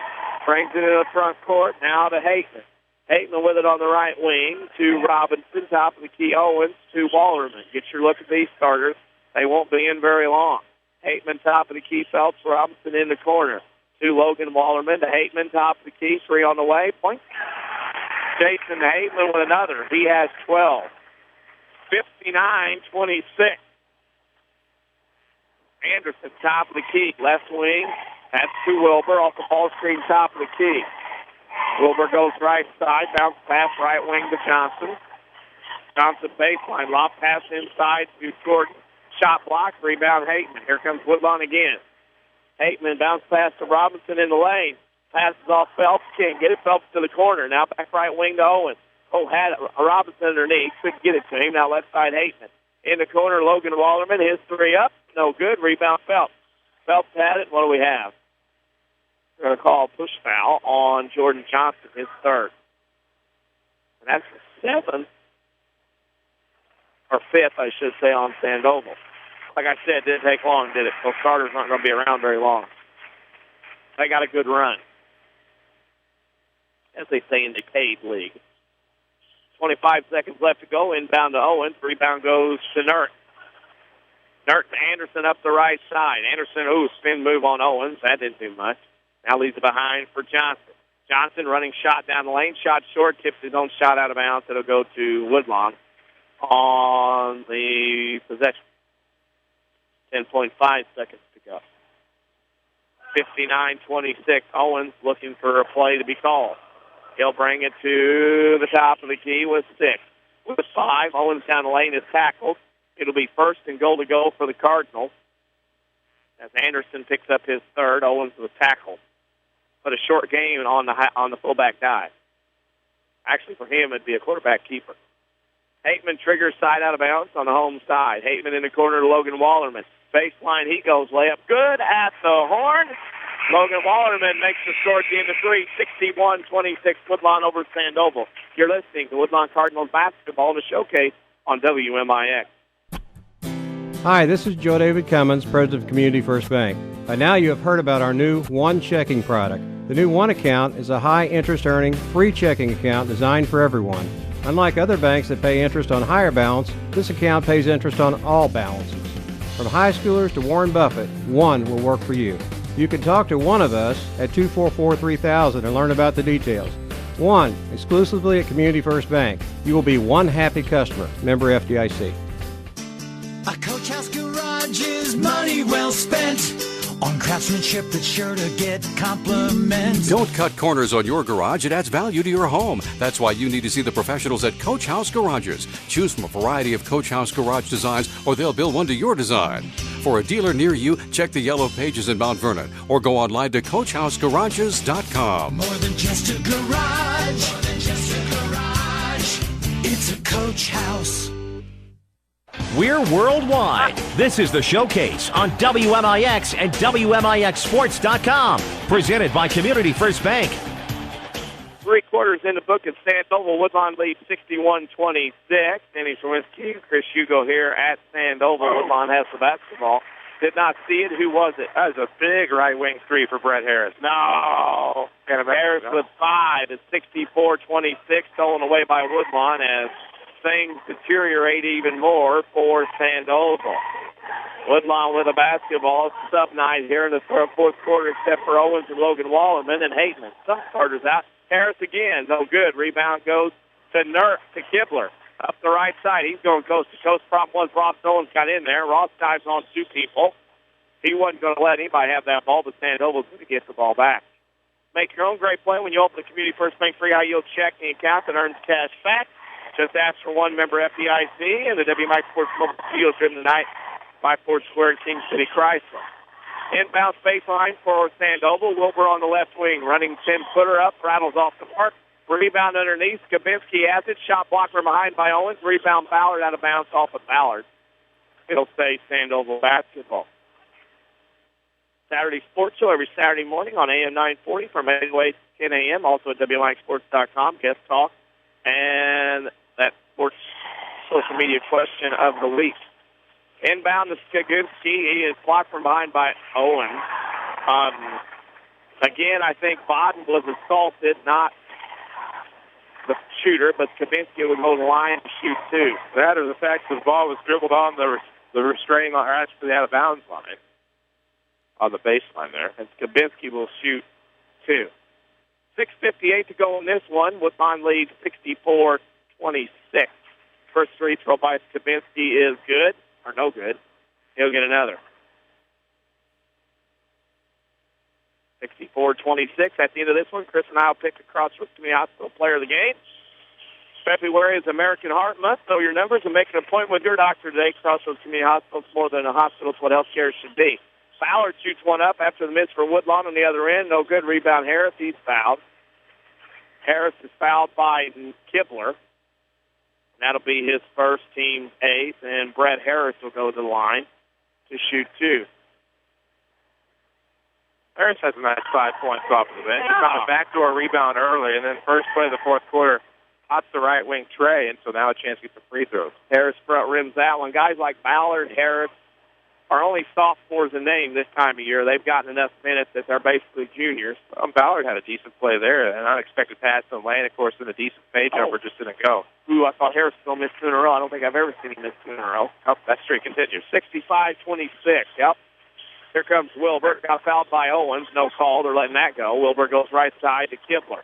Brings it in the front court. Now to Hateman. Hateman with it on the right wing to Robinson. Top of the key Owens to Wallerman. Get your look at these starters. They won't be in very long. Hateman top of the key. Phelps, Robinson in the corner. To Logan Wallerman. To Hateman top of the key. 3 on the way. Point. Jason Hateman with another. He has 12. 59-26. Anderson top of the key. Left wing. That's to Wilbur off the ball screen top of the key. Wilbur goes right side. Bounce pass right wing to Johnson. Johnson baseline. Lob pass inside to Jordan. Shot block. Rebound Hateman. Here comes Woodlawn again. Hateman bounce pass to Robinson in the lane. Passes off Phelps. Can't get it. Phelps to the corner. Now back right wing to Owens. Oh, had Robinson underneath. Couldn't get it to him. Now left side Hateman. In the corner, Logan Wallerman. His 3 up. No good. Rebound Phelps. Phelps had it. What do we have? We're going to call a push foul on Jordan Johnson, his 3rd. And that's the 7th. Or 5th, I should say, on Sandoval. Like I said, it didn't take long, did it? Those starters aren't going to be around very long. They got a good run. As they say in the Cade League. 25 seconds left to go. Inbound to Owens. Rebound goes to Nert. Nert to Anderson up the right side. Anderson, spin move on Owens. That didn't do much. Now leaves it behind for Johnson. Johnson running shot down the lane. Shot short. Tips his own shot out of bounds. It'll go to Woodlawn on the possession. 10.5 seconds to go. 59-26. Owens looking for a play to be called. He'll bring it to the top of the key with 6. With 5, Owens down the lane is tackled. It'll be first and goal to go for the Cardinals. As Anderson picks up his third, Owens was tackled. But a short gain on the fullback dive. Actually, for him, it'd be a quarterback keeper. Hateman triggers side out of bounds on the home side. Hateman in the corner to Logan Wallerman. Baseline, he goes layup. Good at the horn. Logan Wallerman makes the score at the end of 3. 61-26, Woodlawn over Sandoval. You're listening to Woodlawn Cardinals basketball in the showcase on WMIX. Hi, this is Joe David Cummins, President of Community First Bank. By now you have heard about our new One Checking product. The new One Account is a high-interest earning, free checking account designed for everyone. Unlike other banks that pay interest on higher balance, this account pays interest on all balances. From high schoolers to Warren Buffett, One will work for you. You can talk to one of us at 244-3000 and learn about the details. One, exclusively at Community First Bank. You will be one happy customer. Member FDIC. A Coach House Garage is money well spent on craftsmanship that's sure to get compliments. Don't cut corners on your garage. It adds value to your home. That's why you need to see the professionals at Coach House Garages. Choose from a variety of Coach House Garage designs, or they'll build one to your design. For a dealer near you, check the yellow pages in Mount Vernon, or go online to CoachHouseGarages.com. More than just a garage. More than just a garage. It's a Coach House. We're worldwide. This is the Showcase on WMIX and WMIXSports.com. Presented by Community First Bank. 3 quarters in the book at Sandoval. Woodlawn leads 61-26. Danny Czerwinski, Chris Hugo here at Sandoval. Woodlawn has the basketball. Did not see it. Who was it? That was a big right wing three for Brett Harris. No. Harris with 5. It's 64-26. Stolen away by Woodlawn as things deteriorate even more for Sandoval. Woodlawn with a basketball. Sub-9 here in the fourth quarter, except for Owens and Logan Wallerman and Hateman. Some starters out. Harris again, no good. Rebound goes to Kibler. Up the right side. He's going coast to coast. Problem was Ross Owens got in there. Ross dives on 2 people. He wasn't going to let anybody have that ball, but Sandoval's going to get the ball back. Make your own great play when you open the Community First Bank free high-yield checking account that earns cash back. Just ask for one member FDIC, and the WMIX Sports Mobile Field driven tonight by Ford Square and King City Chrysler. Inbound baseline for Sandoval. Wilbur on the left wing, running 10-footer up, rattles off the mark. Rebound underneath. Skabinski has it. Shot blocked from behind by Owens. Rebound Ballard out of bounds off of Ballard. It'll stay Sandoval basketball. Saturday Sports Show every Saturday morning on AM 940 from 8 to 10 a.m. Also at WMIXSports.com. Guest talk. And that sports social media question of the week. Inbound to Skabinski. He is blocked from behind by Owen. Again, I think Bodden was assaulted, not the shooter, but Skabinski would go to the line and shoot 2. That or the fact that the ball was dribbled on the restraining, or actually out of bounds line, on the baseline there. And Skabinski will shoot 2. 6:58 to go in this one. Woodlawn leads 64-26. First free throw by Skabinski is good, or no good. He'll get another. 64-26 at the end of this one. Chris and I will pick a Crossroads Community Hospital player of the game. February is American Heart Month. Know your numbers and make an appointment with your doctor today. Crossroads Community Hospital is more than a hospital. It's what healthcare should be. Ballard shoots one up after the miss for Woodlawn on the other end. No good. Rebound Harris. He's fouled. Harris is fouled by Kibler. That'll be his first, team 8th, and Brett Harris will go to the line to shoot 2. Harris has a nice 5 points off of the bench. He got a backdoor rebound early, and then first play of the fourth quarter, hots the right wing Trey, and so now a chance to get some free throws. Harris front rims that one. Guys like Ballard, Harris are only sophomores in name this time of year. They've gotten enough minutes that they're basically juniors. Ballard had a decent play there, an unexpected pass to Lane, of course, and a decent fade jumper just didn't go. Ooh, I thought Harris was going to miss 2 in a row. I don't think I've ever seen him miss 2 in a row. Oh, that streak continues. 65-26, yep. Here comes Wilbur. Got fouled by Owens. No call. They're letting that go. Wilbur goes right side to Kibler.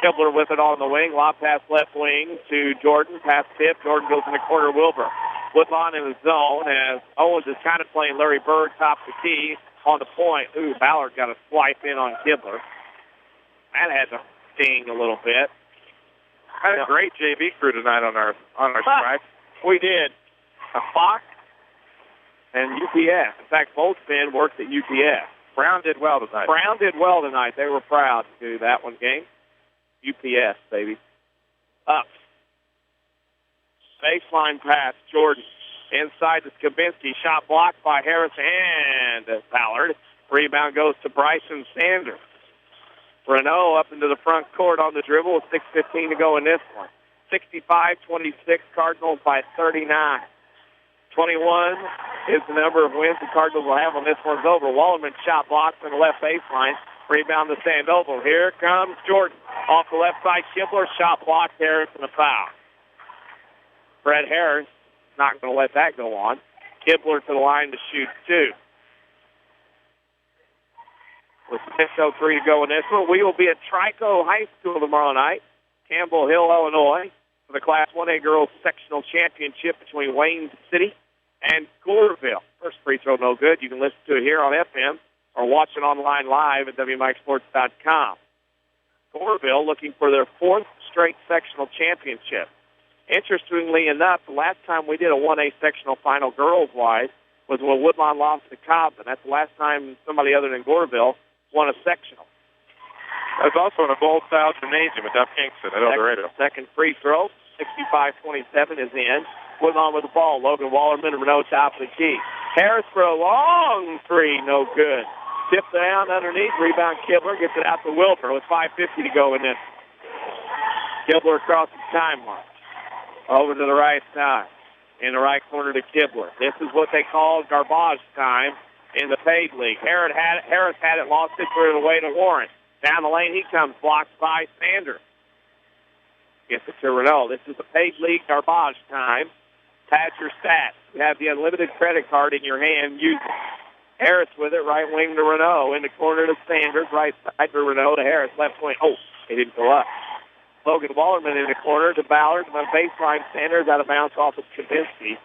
Kibler with it on the wing. Lob pass left wing to Jordan. Pass tip. Jordan goes in the corner. Wilbur. Woodlawn in the zone as Owens is kind of playing Larry Bird top the key on the point. Ooh, Ballard got a swipe in on Kibler. That had to sting a little bit. Had a great JV crew tonight on our strike. We did. A Fox and UPS. In fact, both men worked at UPS. Brown did well tonight. Brown did well tonight. They were proud to do that one game. UPS, baby. Up. Baseline pass, Jordan. Inside to Czerwinski. Shot blocked by Harris and Ballard. Rebound goes to Bryson Sanders. Renault up into the front court on the dribble with 6:15 to go in this one. 65-26, Cardinals by 39. 21 is the number of wins the Cardinals will have when this one's over. Wallerman shot blocked on the left baseline. Rebound to Sandoval. Here comes Jordan. Off the left side, Kibler. Shot blocked, Harris, and a foul. Fred Harris not going to let that go on. Kibler to the line to shoot 2. With 6:03 to go in this one, we will be at Trico High School tomorrow night, Campbell Hill, Illinois, for the Class 1A Girls Sectional Championship between Wayne City and Goreville. First free throw no good. You can listen to it here on FM or watch it online live at WMIXsports.com. Goreville looking for their 4th straight sectional championship. Interestingly enough, the last time we did a 1A sectional final girls-wise was when Woodlawn lost to Cobden. That's the last time somebody other than Goreville won a sectional. That was also in a bowl-style gymnasium at Duff Kingston at El Dorado. Second free throw, 65-27 is in. Woodlawn with the ball. Logan Wallerman and Renault top of the key. Harris for a long three, no good. Tipped down underneath, rebound Kibler, gets it out to Wilbur with 5:50 to go in this. Kibler across the timeline. Over to the right side. In the right corner to Kibler. This is what they call garbage time in the paid league. Harris had it, lost it, threw it away to Warren. Down the lane he comes, blocked by Sanders. Gets it to Renault. This is the paid league garbage time. Pad your stats. You have the unlimited credit card in your hand. Use it. Harris with it, right wing to Renault. In the corner to Sanders, right side to Renault to Harris. Left wing. Oh, he didn't go up. Logan Wallerman in the corner to Ballard. On baseline, Sanders out of bounds off of Czerwinski.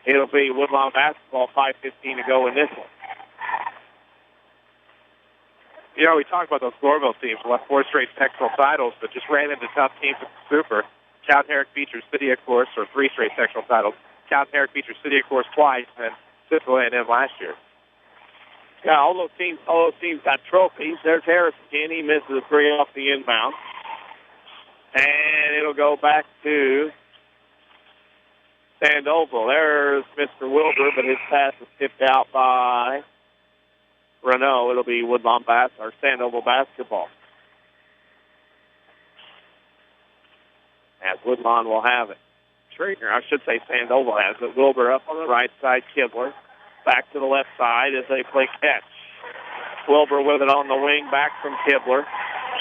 It'll be Woodlawn basketball, 5:15 to go in this one. You know, we talked about those Goreville teams who left 4 straight sectional titles, but just ran into tough teams at the Super. Count Herrick Beecher City, of course, or 3 straight sectional titles. Count Herrick Beecher City, of course, twice, and Cicero A&M last year. Yeah, all those teams got trophies. There's Harris again. He misses a 3 off the inbound. And it'll go back to Sandoval. There's Mr. Wilbur, but his pass is tipped out by Renault. It'll be Woodlawn or Sandoval basketball. As Woodlawn will have it. I should say Sandoval has it. Wilbur up on the right side, Kibler. Back to the left side as they play catch. Wilbur with it on the wing, back from Kibler.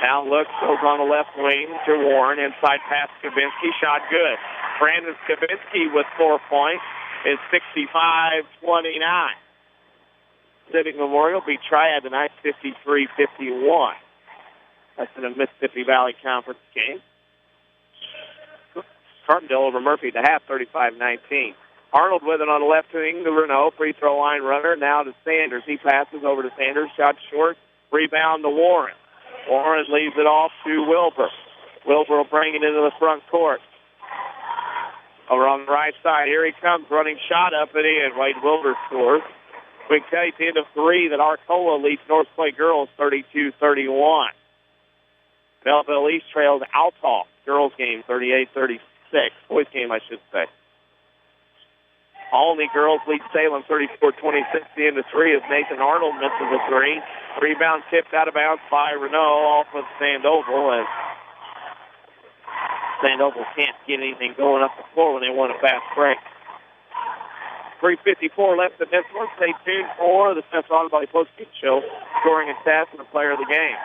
Now looks, goes on the left wing to Warren. Inside pass, Czerwinski. Shot good. Brandon Czerwinski with 4 points is 65-29. Civic Memorial beat Triad tonight 53-51. That's in a Mississippi Valley Conference game. Carbondale over Murphy at the half, 35-19. Arnold with it on the left wing to Renault. Free throw line runner now to Sanders. He passes over to Sanders. Shot short. Rebound to Warren. Warren leaves it off to Wilbur. Wilbur will bring it into the front court. Over on the right side, here he comes, running shot up and in. Wade Wilbur scores. We can tell you at the end of 3 that Arcola leads North Point girls 32-31. Belleville East trails Althoff girls game 38-36. Boys game, I should say. Only girls lead Salem 34-26. The end of 3 as Nathan Arnold misses a 3. Rebound tipped out of bounds by Renault off of Sandoval as Sandoval can't get anything going up the floor when they want a fast break. 3:54 left in this one. Stay tuned for the Central Auto Body Post-Game Show, scoring and stats and the player of the game.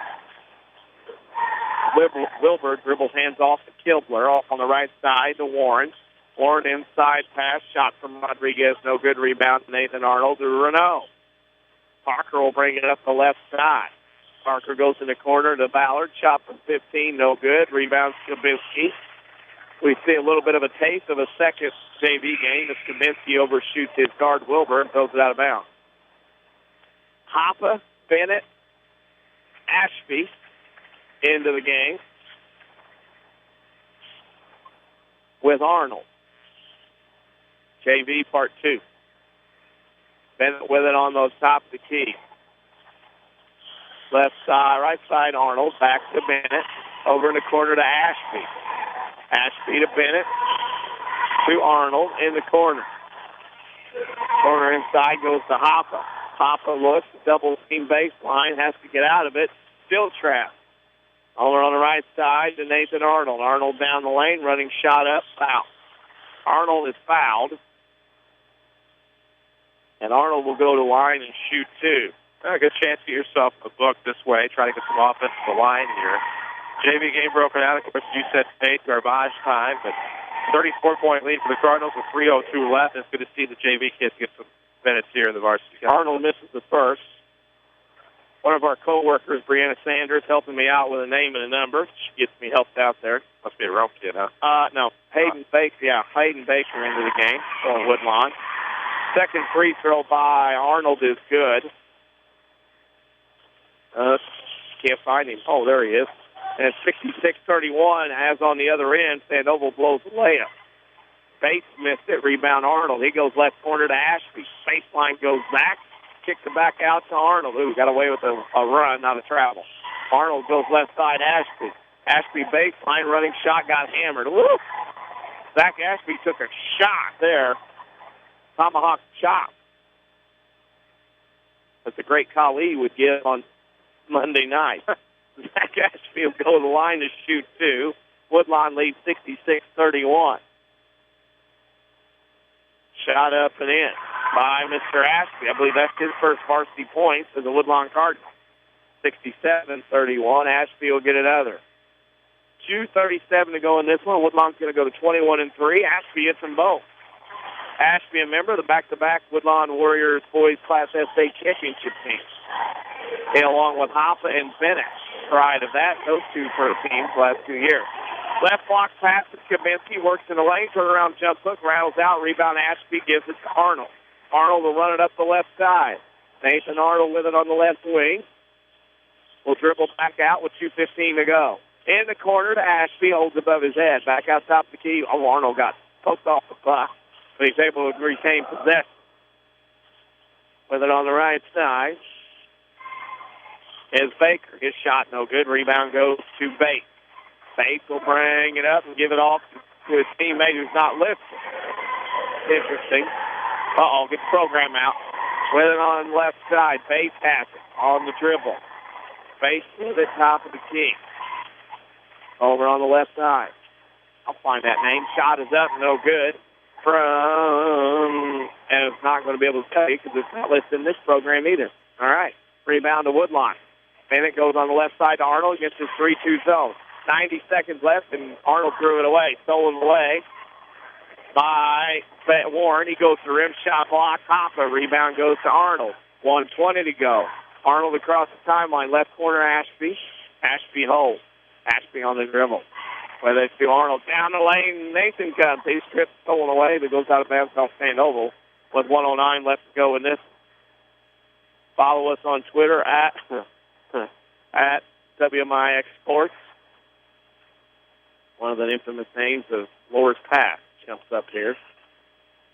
Wilbur dribbles hands off to Kibler, off on the right side to Warren. Warren inside pass, shot from Rodriguez, no good. Rebound to Nathan Arnold to Renault. Parker will bring it up the left side. Parker goes in the corner to Ballard. Shot from 15, no good. Rebound, Czerwinski. We see a little bit of a taste of a second JV game as Kaminsky overshoots his guard Wilbur and throws it out of bounds. Hoppa, Bennett, Ashby into the game with Arnold. JV part 2. Bennett with it on those top of the key. Left side, right side, Arnold. Back to Bennett. Over in the corner to Ashby. Ashby to Bennett. To Arnold in the corner. Corner inside goes to Hoppa. Hoppa looks, double team baseline, has to get out of it. Still trapped. Over on the right side to Nathan Arnold. Arnold down the lane, running shot up, foul. Arnold is fouled. And Arnold will go to line and shoot 2. A good chance to get yourself a book this way. Try to get some offense to the line here. JV game broken out. Of course, you said fade garbage time, but 34-point lead for the Cardinals with 3:02 left. It's good to see the JV kids get some minutes here in the varsity. Arnold misses the first. One of our co-workers, Brianna Sanders, helping me out with a name and a number. She gets me helped out there. Must be a Rome kid, huh? No. Hayden Baker. Yeah, Hayden Baker into the game for Woodlawn. Second free throw by Arnold is good. Can't find him. Oh, there he is. And 66-31, as on the other end, Sandoval blows the layup. Bates missed it. Rebound Arnold. He goes left corner to Ashby. Baseline goes back. Kicks it back out to Arnold. Ooh, got away with a run, not a travel. Arnold goes left side, Ashby. Ashby baseline, running shot, got hammered. Woo! Zach Ashby took a shot there. Tomahawk chop. That's the great Kali would give on Monday night. Zach Ashby will go to the line to shoot 2. Woodlawn leads 66-31. Shot up and in by Mr. Ashby. I believe that's his first varsity points for the Woodlawn Cardinals. 67-31. Ashby will get another. 2:37 to go in this one. Woodlawn's going to go to 21-3. Ashby hits them both. Ashby, a member of the back-to-back Woodlawn Warriors Boys Class SA Championship team. Along with Hoppa and Bennett. Pride of that, those two first teams last 2 years. Left block pass to Czerwinski, works in the lane, turnaround jump hook, rattles out, rebound Ashby, gives it to Arnold. Arnold will run it up the left side. Nathan Arnold with it on the left wing. Will dribble back out with 2:15 to go. In the corner to Ashby, holds above his head. Back out top of the key. Oh, Arnold got poked off the puck, but he's able to retain possession. With it on the right side is Baker. His shot no good. Rebound goes to Bates. Bates will bring it up and give it off to his teammate who's not lifted. Interesting. Get the program out. With it on the left side. Bates has it on the dribble. Bates with it top of the key. Over on the left side. I'll find that name. Shot is up, no good. And it's not going to be able to tell you because it's not listed in this program either. All right. Rebound to Woodlawn. Bennett goes on the left side to Arnold against his 3-2 zone. 90 seconds left, and Arnold threw it away. Stolen away by Warren. He goes to rim shot block. Hoppa. Rebound goes to Arnold. 1:20 to go. Arnold across the timeline. Left corner, Ashby. Ashby holds. Ashby on the dribble. Whether it's to Arnold. Down the lane, Nathan comes. He's stripped, stolen away, but goes out of bounds off Sandoval with 1:09 left to go in this. Follow us on Twitter at WMIX Sports. One of the infamous names of Lower's Pass jumps up here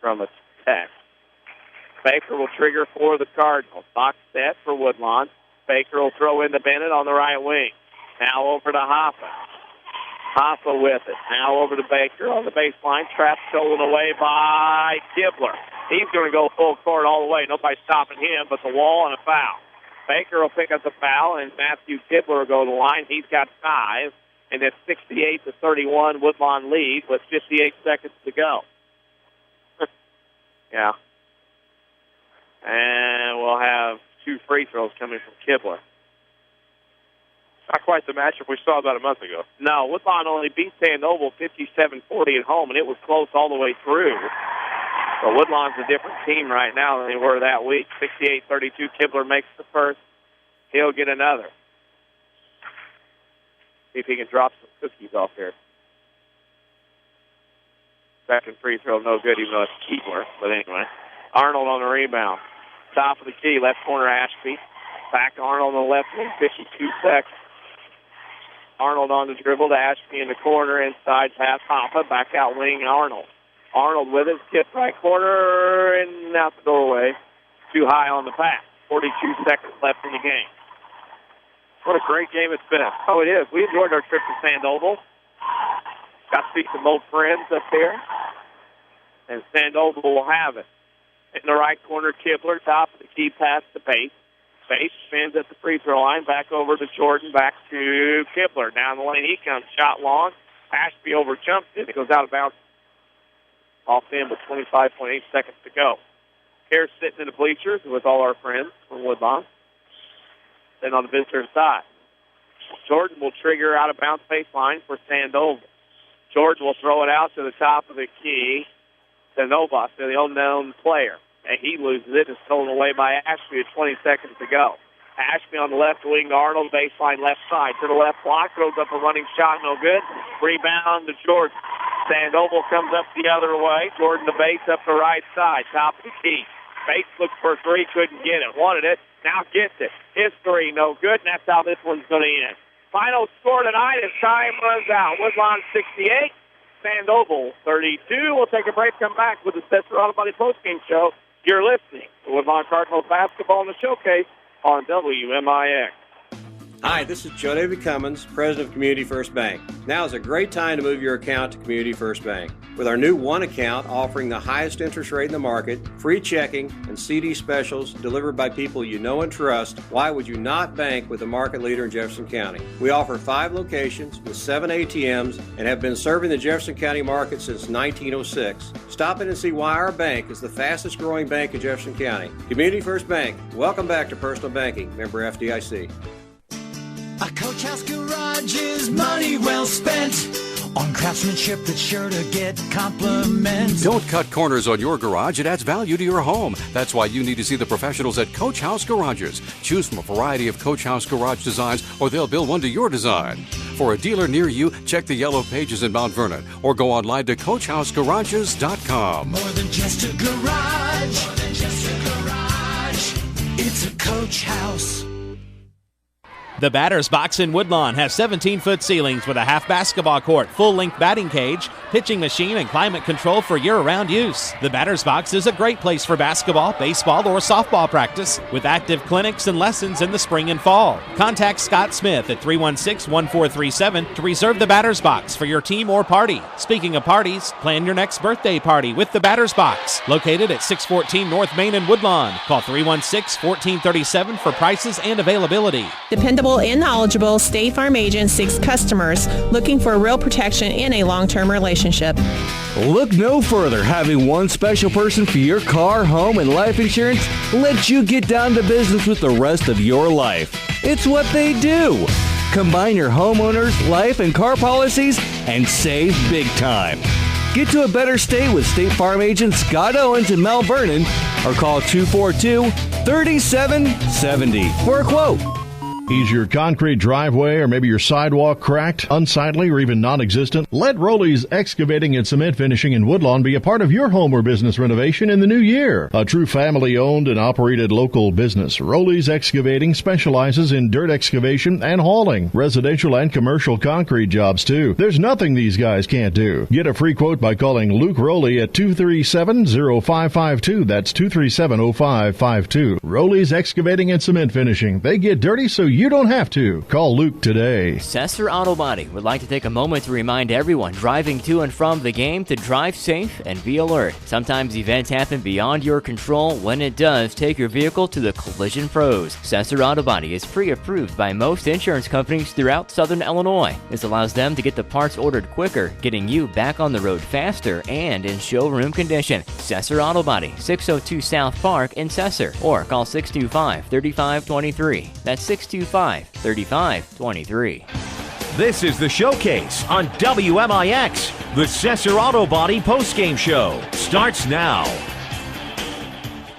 from a text. Baker will trigger for the Cardinals. Box set for Woodlawn. Baker will throw into Bennett on the right wing. Now over to Hoppa. Hoppa with it. Now over to Baker on the baseline. Trap stolen away by Kibler. He's going to go full court all the way. Nobody's stopping him but the wall and a foul. Baker will pick up the foul, and Matthew Kibler will go to the line. He's got 5, and it's 68-31 Woodlawn lead with 58 seconds to go. Yeah. And we'll have 2 free throws coming from Kibler. Not quite the matchup we saw about a month ago. No, Woodlawn only beat Sandoval 57-40 at home, and it was close all the way through. So Woodlawn's a different team right now than they were that week. 68-32, Kibler makes the first. He'll get another. See if he can drop some cookies off there. Second free throw, no good, even though it's Keebler. But anyway, Arnold on the rebound. Top of the key, left corner Ashby. Back to Arnold on the left wing, 52 seconds. Arnold on the dribble to Ashby in the corner, inside pass, Papa, back out wing, Arnold. Arnold with it, skip right corner, and out the doorway. Too high on the pass. 42 seconds left in the game. What a great game it's been. Oh, it is. We enjoyed our trip to Sandoval. Got to see some old friends up there. And Sandoval will have it. In the right corner, Kibler, top of the key pass to Bates. Bates spins at the free throw line, back over to Jordan, back to Kibler. Down the lane he comes, shot long. Ashby over-jumps it. It goes out of bounds. Off in with 25.8 seconds to go. Care's sitting in the bleachers with all our friends from Woodlawn. Then on the visitor side. Jordan will trigger out of bounds baseline for Sandoval. George will throw it out to the top of the key to Novak, to the unknown player. And he loses it. It's stolen away by Ashby with 20 seconds to go. Ashby on the left wing to Arnold, baseline left side. To the left block, throws up a running shot, no good. Rebound to Jordan. Sandoval comes up the other way. Jordan to Bates up the right side, top of the key. Bates looked for a three, couldn't get it. Wanted it, now gets it. His three, no good, and that's how this one's going to end. Final score tonight as time runs out. Woodlawn 68, Sandoval 32. We'll take a break, come back with the Sesser Auto Body postgame show. You're listening to Woodlawn Cardinals basketball in the showcase on WMIX. Hi, this is Joe David Cummins, President of Community First Bank. Now is a great time to move your account to Community First Bank. With our new One account offering the highest interest rate in the market, free checking, and CD specials delivered by people you know and trust, why would you not bank with the market leader in Jefferson County? We offer 5 locations with 7 ATMs and have been serving the Jefferson County market since 1906. Stop in and see why our bank is the fastest growing bank in Jefferson County. Community First Bank. Welcome back to Personal Banking. Member FDIC. A Coach House Garage is money well spent on craftsmanship that's sure to get compliments. Don't cut corners on your garage. It adds value to your home. That's why you need to see the professionals at Coach House Garages. Choose from a variety of Coach House garage designs, or they'll build one to your design. For a dealer near you, check the yellow pages in Mount Vernon or go online to CoachHouseGarages.com. More than just a garage. More than just a garage. It's a Coach House. The Batter's Box in Woodlawn has 17-foot ceilings with a half basketball court, full-length batting cage, pitching machine, and climate control for year-round use. The Batter's Box is a great place for basketball, baseball, or softball practice with active clinics and lessons in the spring and fall. Contact Scott Smith at 316-1437 to reserve the Batter's Box for your team or party. Speaking of parties, plan your next birthday party with the Batter's Box, located at 614 North Main in Woodlawn. Call 316-1437 for prices and availability. Dependable and knowledgeable State Farm agent seeks customers looking for real protection in a long-term relationship. Look no further. Having one special person for your car, home, and life insurance lets you get down to business with the rest of your life. It's what they do. Combine your homeowners, life, and car policies and save big time. Get to a better state with State Farm agent Scott Owens in Mount Vernon or call 242-3770 for a quote. Is your concrete driveway or maybe your sidewalk cracked, unsightly, or even non-existent? Let Rowley's Excavating and Cement Finishing in Woodlawn be a part of your home or business renovation in the new year. A true family-owned and operated local business, Rowley's Excavating specializes in dirt excavation and hauling, residential and commercial concrete jobs too. There's nothing these guys can't do. Get a free quote by calling Luke Rowley at 237-0552. That's 237-0552. Rowley's Excavating and Cement Finishing. They get dirty so you don't have to. Call Luke today. Sesser Auto Body would like to take a moment to remind everyone driving to and from the game to drive safe and be alert. Sometimes events happen beyond your control. When it does, take your vehicle to the collision pros. Sesser Auto Body is pre-approved by most insurance companies throughout Southern Illinois. This allows them to get the parts ordered quicker, getting you back on the road faster and in showroom condition. Sesser Auto Body, 602 South Park in Sesser, or call 625-3523. That's 625-3523. This is the Showcase on WMIX. The Sesser Auto Body postgame show starts now.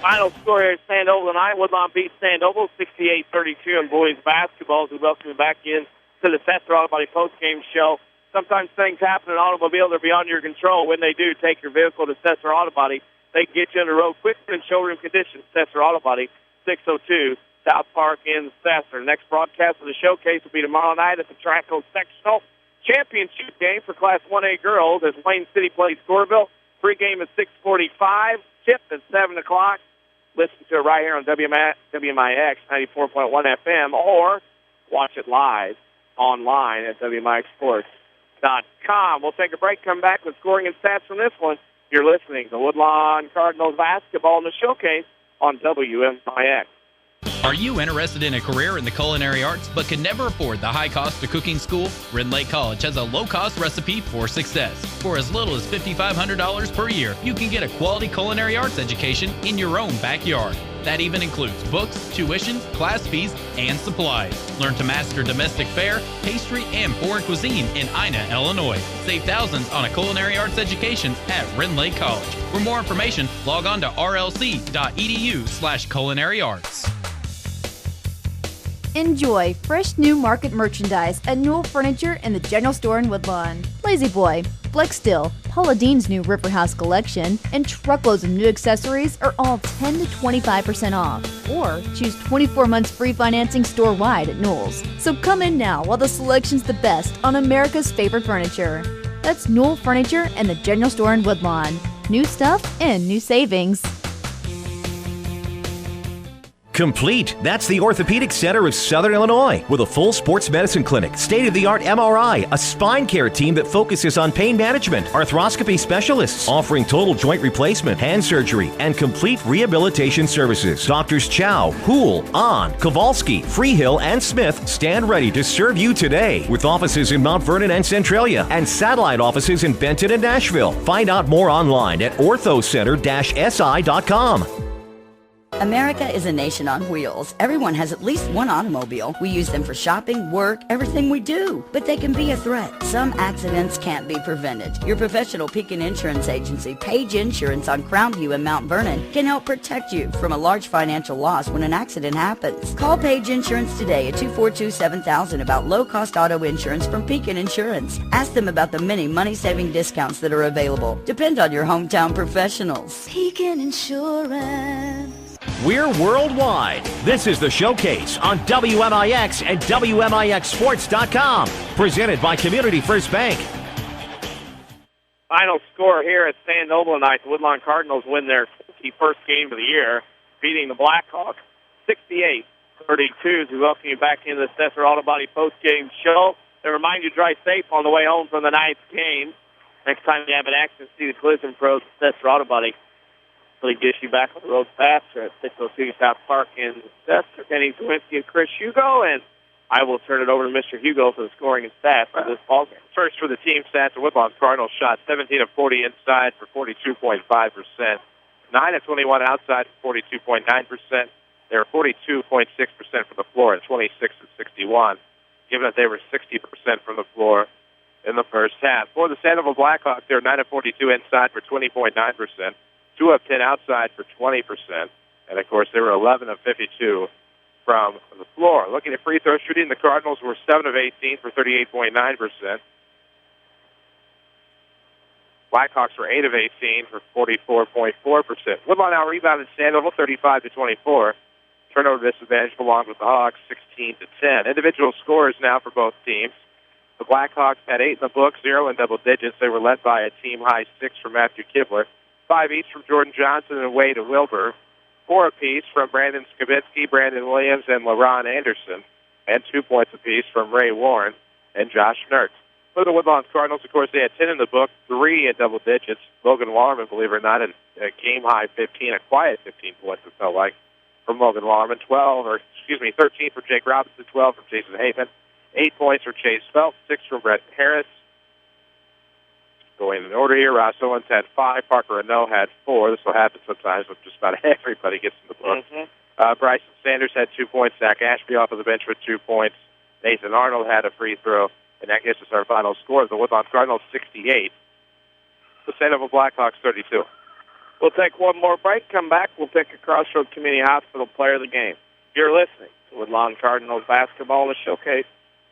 Final score here at Sandoval tonight. Woodlawn beats Sandoval 68-32 in boys basketball. As we welcome you back in to the Sesser Auto Body postgame show. Sometimes things happen in an automobile that are beyond your control. When they do, take your vehicle to Sesser Auto Body. They can get you on the road quicker in showroom conditions. Sesser Auto Body, 602 South Park in Sesser. Next broadcast of the showcase will be tomorrow night at the Traco Sectional Championship game for Class 1A girls as Wayne City plays Corville. Pre-game at 6:45. Tip at 7 o'clock. Listen to it right here on WMIX 94.1 FM or watch it live online at WMIXsports.com. We'll take a break, come back with scoring and stats from this one. You're listening to Woodlawn Cardinals basketball in the showcase on WMIX. Are you interested in a career in the culinary arts but can never afford the high cost of cooking school? Rend Lake College has a low-cost recipe for success. For as little as $5,500 per year, you can get a quality culinary arts education in your own backyard. That even includes books, tuition, class fees, and supplies. Learn to master domestic fare, pastry, and foreign cuisine in Ina, Illinois. Save thousands on a culinary arts education at Rend Lake College. For more information, log on to rlc.edu/culinaryarts. Enjoy fresh new market merchandise at Newell Furniture in the general store in Woodlawn. Lazy Boy, Flex Steel, Paula Dean's new Ripper House collection, and truckloads of new accessories are all 10 to 25% off. Or choose 24 months free financing store-wide at Newell's. So come in now while the selection's the best on America's favorite furniture. That's Newell Furniture and the general store in Woodlawn. New stuff and new savings. Complete. That's the Orthopedic Center of Southern Illinois with a full sports medicine clinic, state-of-the-art MRI, a spine care team that focuses on pain management, arthroscopy specialists offering total joint replacement, hand surgery, and complete rehabilitation services. Doctors Chow, Houle, Ahn, Kowalski, Freehill, and Smith stand ready to serve you today with offices in Mount Vernon and Centralia and satellite offices in Benton and Nashville. Find out more online at orthocenter-si.com. America is a nation on wheels. Everyone has at least one automobile. We use them for shopping, work, everything we do. But they can be a threat. Some accidents can't be prevented. Your professional Pekin Insurance Agency, Page Insurance on Crown View in Mount Vernon, can help protect you from a large financial loss when an accident happens. Call Page Insurance today at 242-7000 about low-cost auto insurance from Pekin Insurance. Ask them about the many money-saving discounts that are available. Depend on your hometown professionals. Pekin Insurance. We're worldwide. This is the Showcase on WMIX and WMIXsports.com. Presented by Community First Bank. Final score here at Sandoval tonight. The Woodlawn Cardinals win their 51st game of the year, beating the Blackhawks 68-32. As we welcome you back into the Sesser Auto Body postgame show. They remind you to drive safe on the way home from the night's game. Next time you have an accident, see the collision pros at Sesser Auto Body. Really gets you back on the road faster at 602 South Park in Sesser. Kenny Czerwinski and Chris Hugo, and I will turn it over to Mr. Hugo for the scoring and stats for this ballgame. First for the team stats, the Woodlawn Cardinals shot 17 of 40 inside for 42.5%, 9 of 21 outside for 42.9%. They were 42.6% from the floor and 26 of 61, given that they were 60% from the floor in the first half. For the Sandoval Blackhawks, they were 9 of 42 inside for 20.9%. 2 of 10 outside for 20%. And, of course, they were 11 of 52 from the floor. Looking at free throw shooting, the Cardinals were 7 of 18 for 38.9%. Blackhawks were 8 of 18 for 44.4%. Woodlawn now rebounded Sandoval 35-24. Turnover disadvantage belonged with the Hawks 16-10. Individual scores now for both teams. The Blackhawks had 8 in the book, 0 in double digits. They were led by a team-high 6 from Matthew Kibler. 5 each from Jordan Johnson and Wade Wilbur. 4 apiece from Brandon Skibitsky, Brandon Williams, and LaRon Anderson. And 2 points apiece from Ray Warren and Josh Nertz. For the Woodlawn Cardinals, of course, they had 10 in the book, 3 in double digits. Logan Wallerman, believe it or not, a game-high 15, a quiet 15 points, it felt like, from Logan Wallerman. 13 for Jake Robinson, 12 from Jason Haven. 8 points for Chase Phelps, 6 from Brett Harris. Going in order here, Ross Owens had 5, Parker Renault had 4. This will happen sometimes when just about everybody gets in the book. Bryson Sanders had 2 points. Zach Ashby off of the bench with 2 points. Nathan Arnold had a free throw. And that gets us our final score. The Woodlawn Cardinals 68. The Sandoval Blackhawks 32. We'll take one more break. Come back. We'll pick a Crossroads Community Hospital player of the game. You're listening to Woodlawn Cardinals basketball in the showcase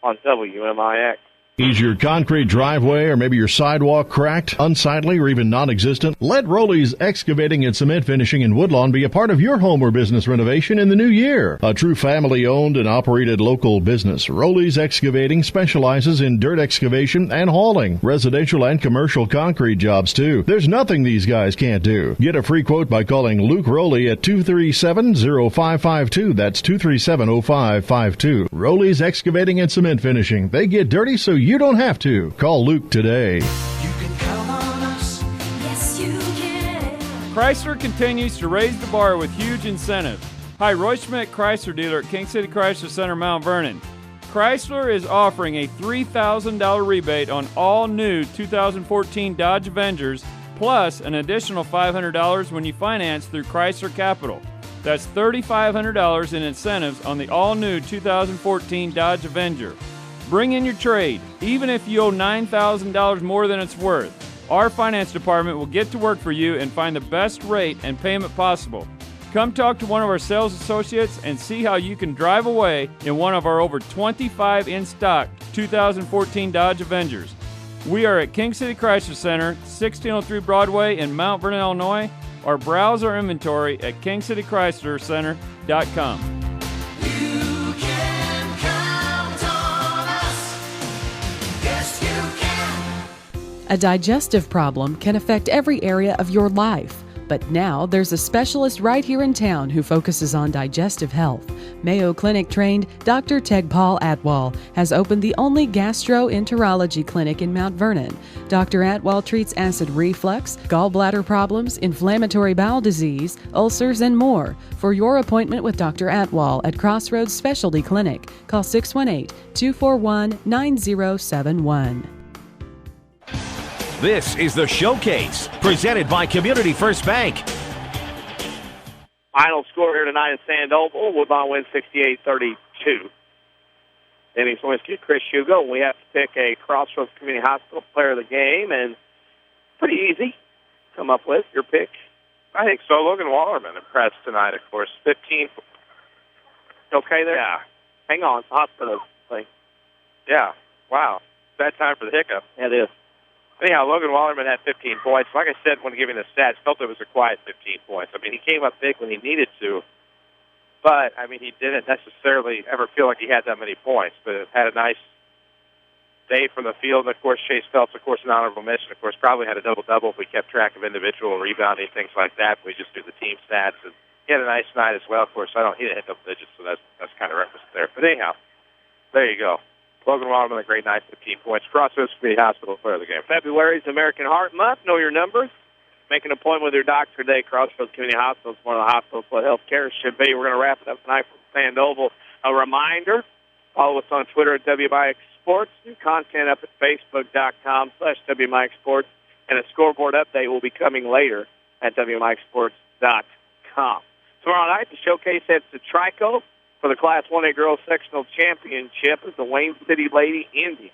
on WMIX. Is your concrete driveway or maybe your sidewalk cracked, unsightly, or even non-existent? Let Rowley's Excavating and Cement Finishing in Woodlawn be a part of your home or business renovation in the new year. A true family-owned and operated local business, Rowley's Excavating specializes in dirt excavation and hauling, residential and commercial concrete jobs too. There's nothing these guys can't do. Get a free quote by calling Luke Rowley at 237-0552. That's 237-0552. Rowley's Excavating and Cement Finishing. They get dirty so you don't have to. Call Luke today. Chrysler continues to raise the bar with huge incentives. Hi, Roy Schmidt, Chrysler dealer at King City Chrysler Center, Mount Vernon. Chrysler is offering a $3,000 rebate on all new 2014 Dodge Avengers, plus an additional $500 when you finance through Chrysler Capital. That's $3,500 in incentives on the all-new 2014 Dodge Avenger. Bring in your trade, even if you owe $9,000 more than it's worth. Our finance department will get to work for you and find the best rate and payment possible. Come talk to one of our sales associates and see how you can drive away in one of our over 25 in-stock 2014 Dodge Avengers. We are at King City Chrysler Center, 1603 Broadway in Mount Vernon, Illinois, or browse our inventory at kingcitychryslercenter.com. A digestive problem can affect every area of your life. But now there's a specialist right here in town who focuses on digestive health. Mayo Clinic trained Dr. Tegpaul Atwal has opened the only gastroenterology clinic in Mount Vernon. Dr. Atwal treats acid reflux, gallbladder problems, inflammatory bowel disease, ulcers, and more. For your appointment with Dr. Atwal at Crossroads Specialty Clinic, call 618-241-9071. This is the Showcase, presented by Community First Bank. Final score here tonight is Sandoval. Woodlawn wins 68-32. Denny Czerwinski, Chris Hugo. We have to pick a Crossroads Community Hospital player of the game, and pretty easy. Come up with your pick. I think so. Logan Wallerman impressed tonight, of course. 15. Okay there? Yeah. Hang on. It's a hospital thing. Yeah. Wow. Bad time for the hiccup. Yeah, it is. Anyhow, Logan Wallerman had 15 points. Like I said when giving the stats, felt it was a quiet 15 points. I mean, he came up big when he needed to, but, I mean, he didn't necessarily ever feel like he had that many points, but had a nice day from the field. And, of course, Chase Phelps, of course, an honorable mention, of course, probably had a double-double if we kept track of individual rebounding, things like that. We just do the team stats. And he had a nice night as well, of course. He didn't hit double digits, so that's kind of reference there. But, anyhow, there you go. Logan Wallerman, a great night, 15 points. Crossroads Community Hospital player of the game. February is American Heart Month. Know your numbers. Make an appointment with your doctor today. Crossroads Community Hospital is one of the hospitals where health care should be. We're going to wrap it up tonight from Sandoval. A reminder, follow us on Twitter at WMIX Sports. New content up at Facebook.com/WMIX Sports. And a scoreboard update will be coming later at WMIXSports.com. Tomorrow night, the showcase heads to Trico for the Class 1A Girls Sectional Championship is the Wayne City Lady Indians.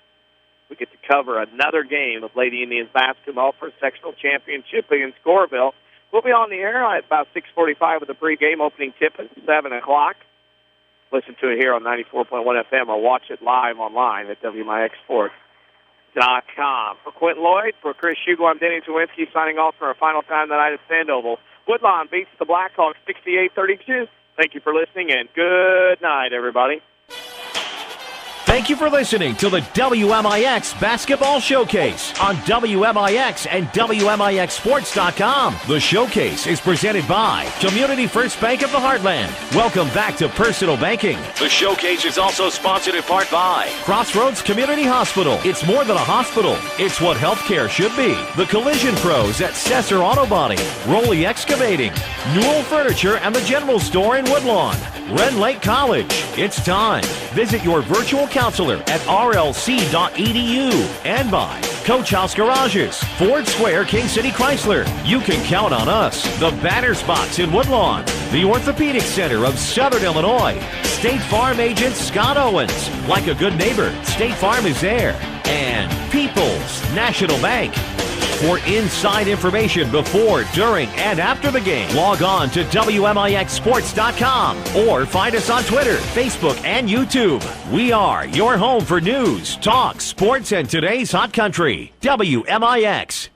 We get to cover another game of Lady Indians basketball for a sectional championship against Goreville. We'll be on the air at about 6:45 with the pregame opening tip at 7 o'clock. Listen to it here on 94.1 FM or watch it live online at WMIXSports.com. For Quentin Lloyd, for Chris Hugo, I'm Denny Czerwinski signing off for our final time tonight at Sandoval. Woodlawn beats the Blackhawks 68-32. Thank you for listening, and good night, everybody. Thank you for listening to the WMIX Basketball Showcase on WMIX and WMIXSports.com. The Showcase is presented by Community First Bank of the Heartland. Welcome back to Personal Banking. The Showcase is also sponsored in part by Crossroads Community Hospital. It's more than a hospital. It's what healthcare should be. The Collision Pros at Sesser Auto Body. Rowley Excavating. Newell Furniture and the General Store in Woodlawn. Ren Lake College. It's time. Visit your virtual counselor at rlc.edu. And by Coach House Garages, Ford Square, King City Chrysler. You can count on us. The Banner Spots in Woodlawn. The Orthopedic Center of Southern Illinois. State Farm agent Scott Owens. Like a good neighbor, State Farm is there. And People's National Bank. For inside information before, during, and after the game, log on to WMIXsports.com or find us on Twitter, Facebook, and YouTube. We are your home for news, talk, sports, and today's hot country. WMIX.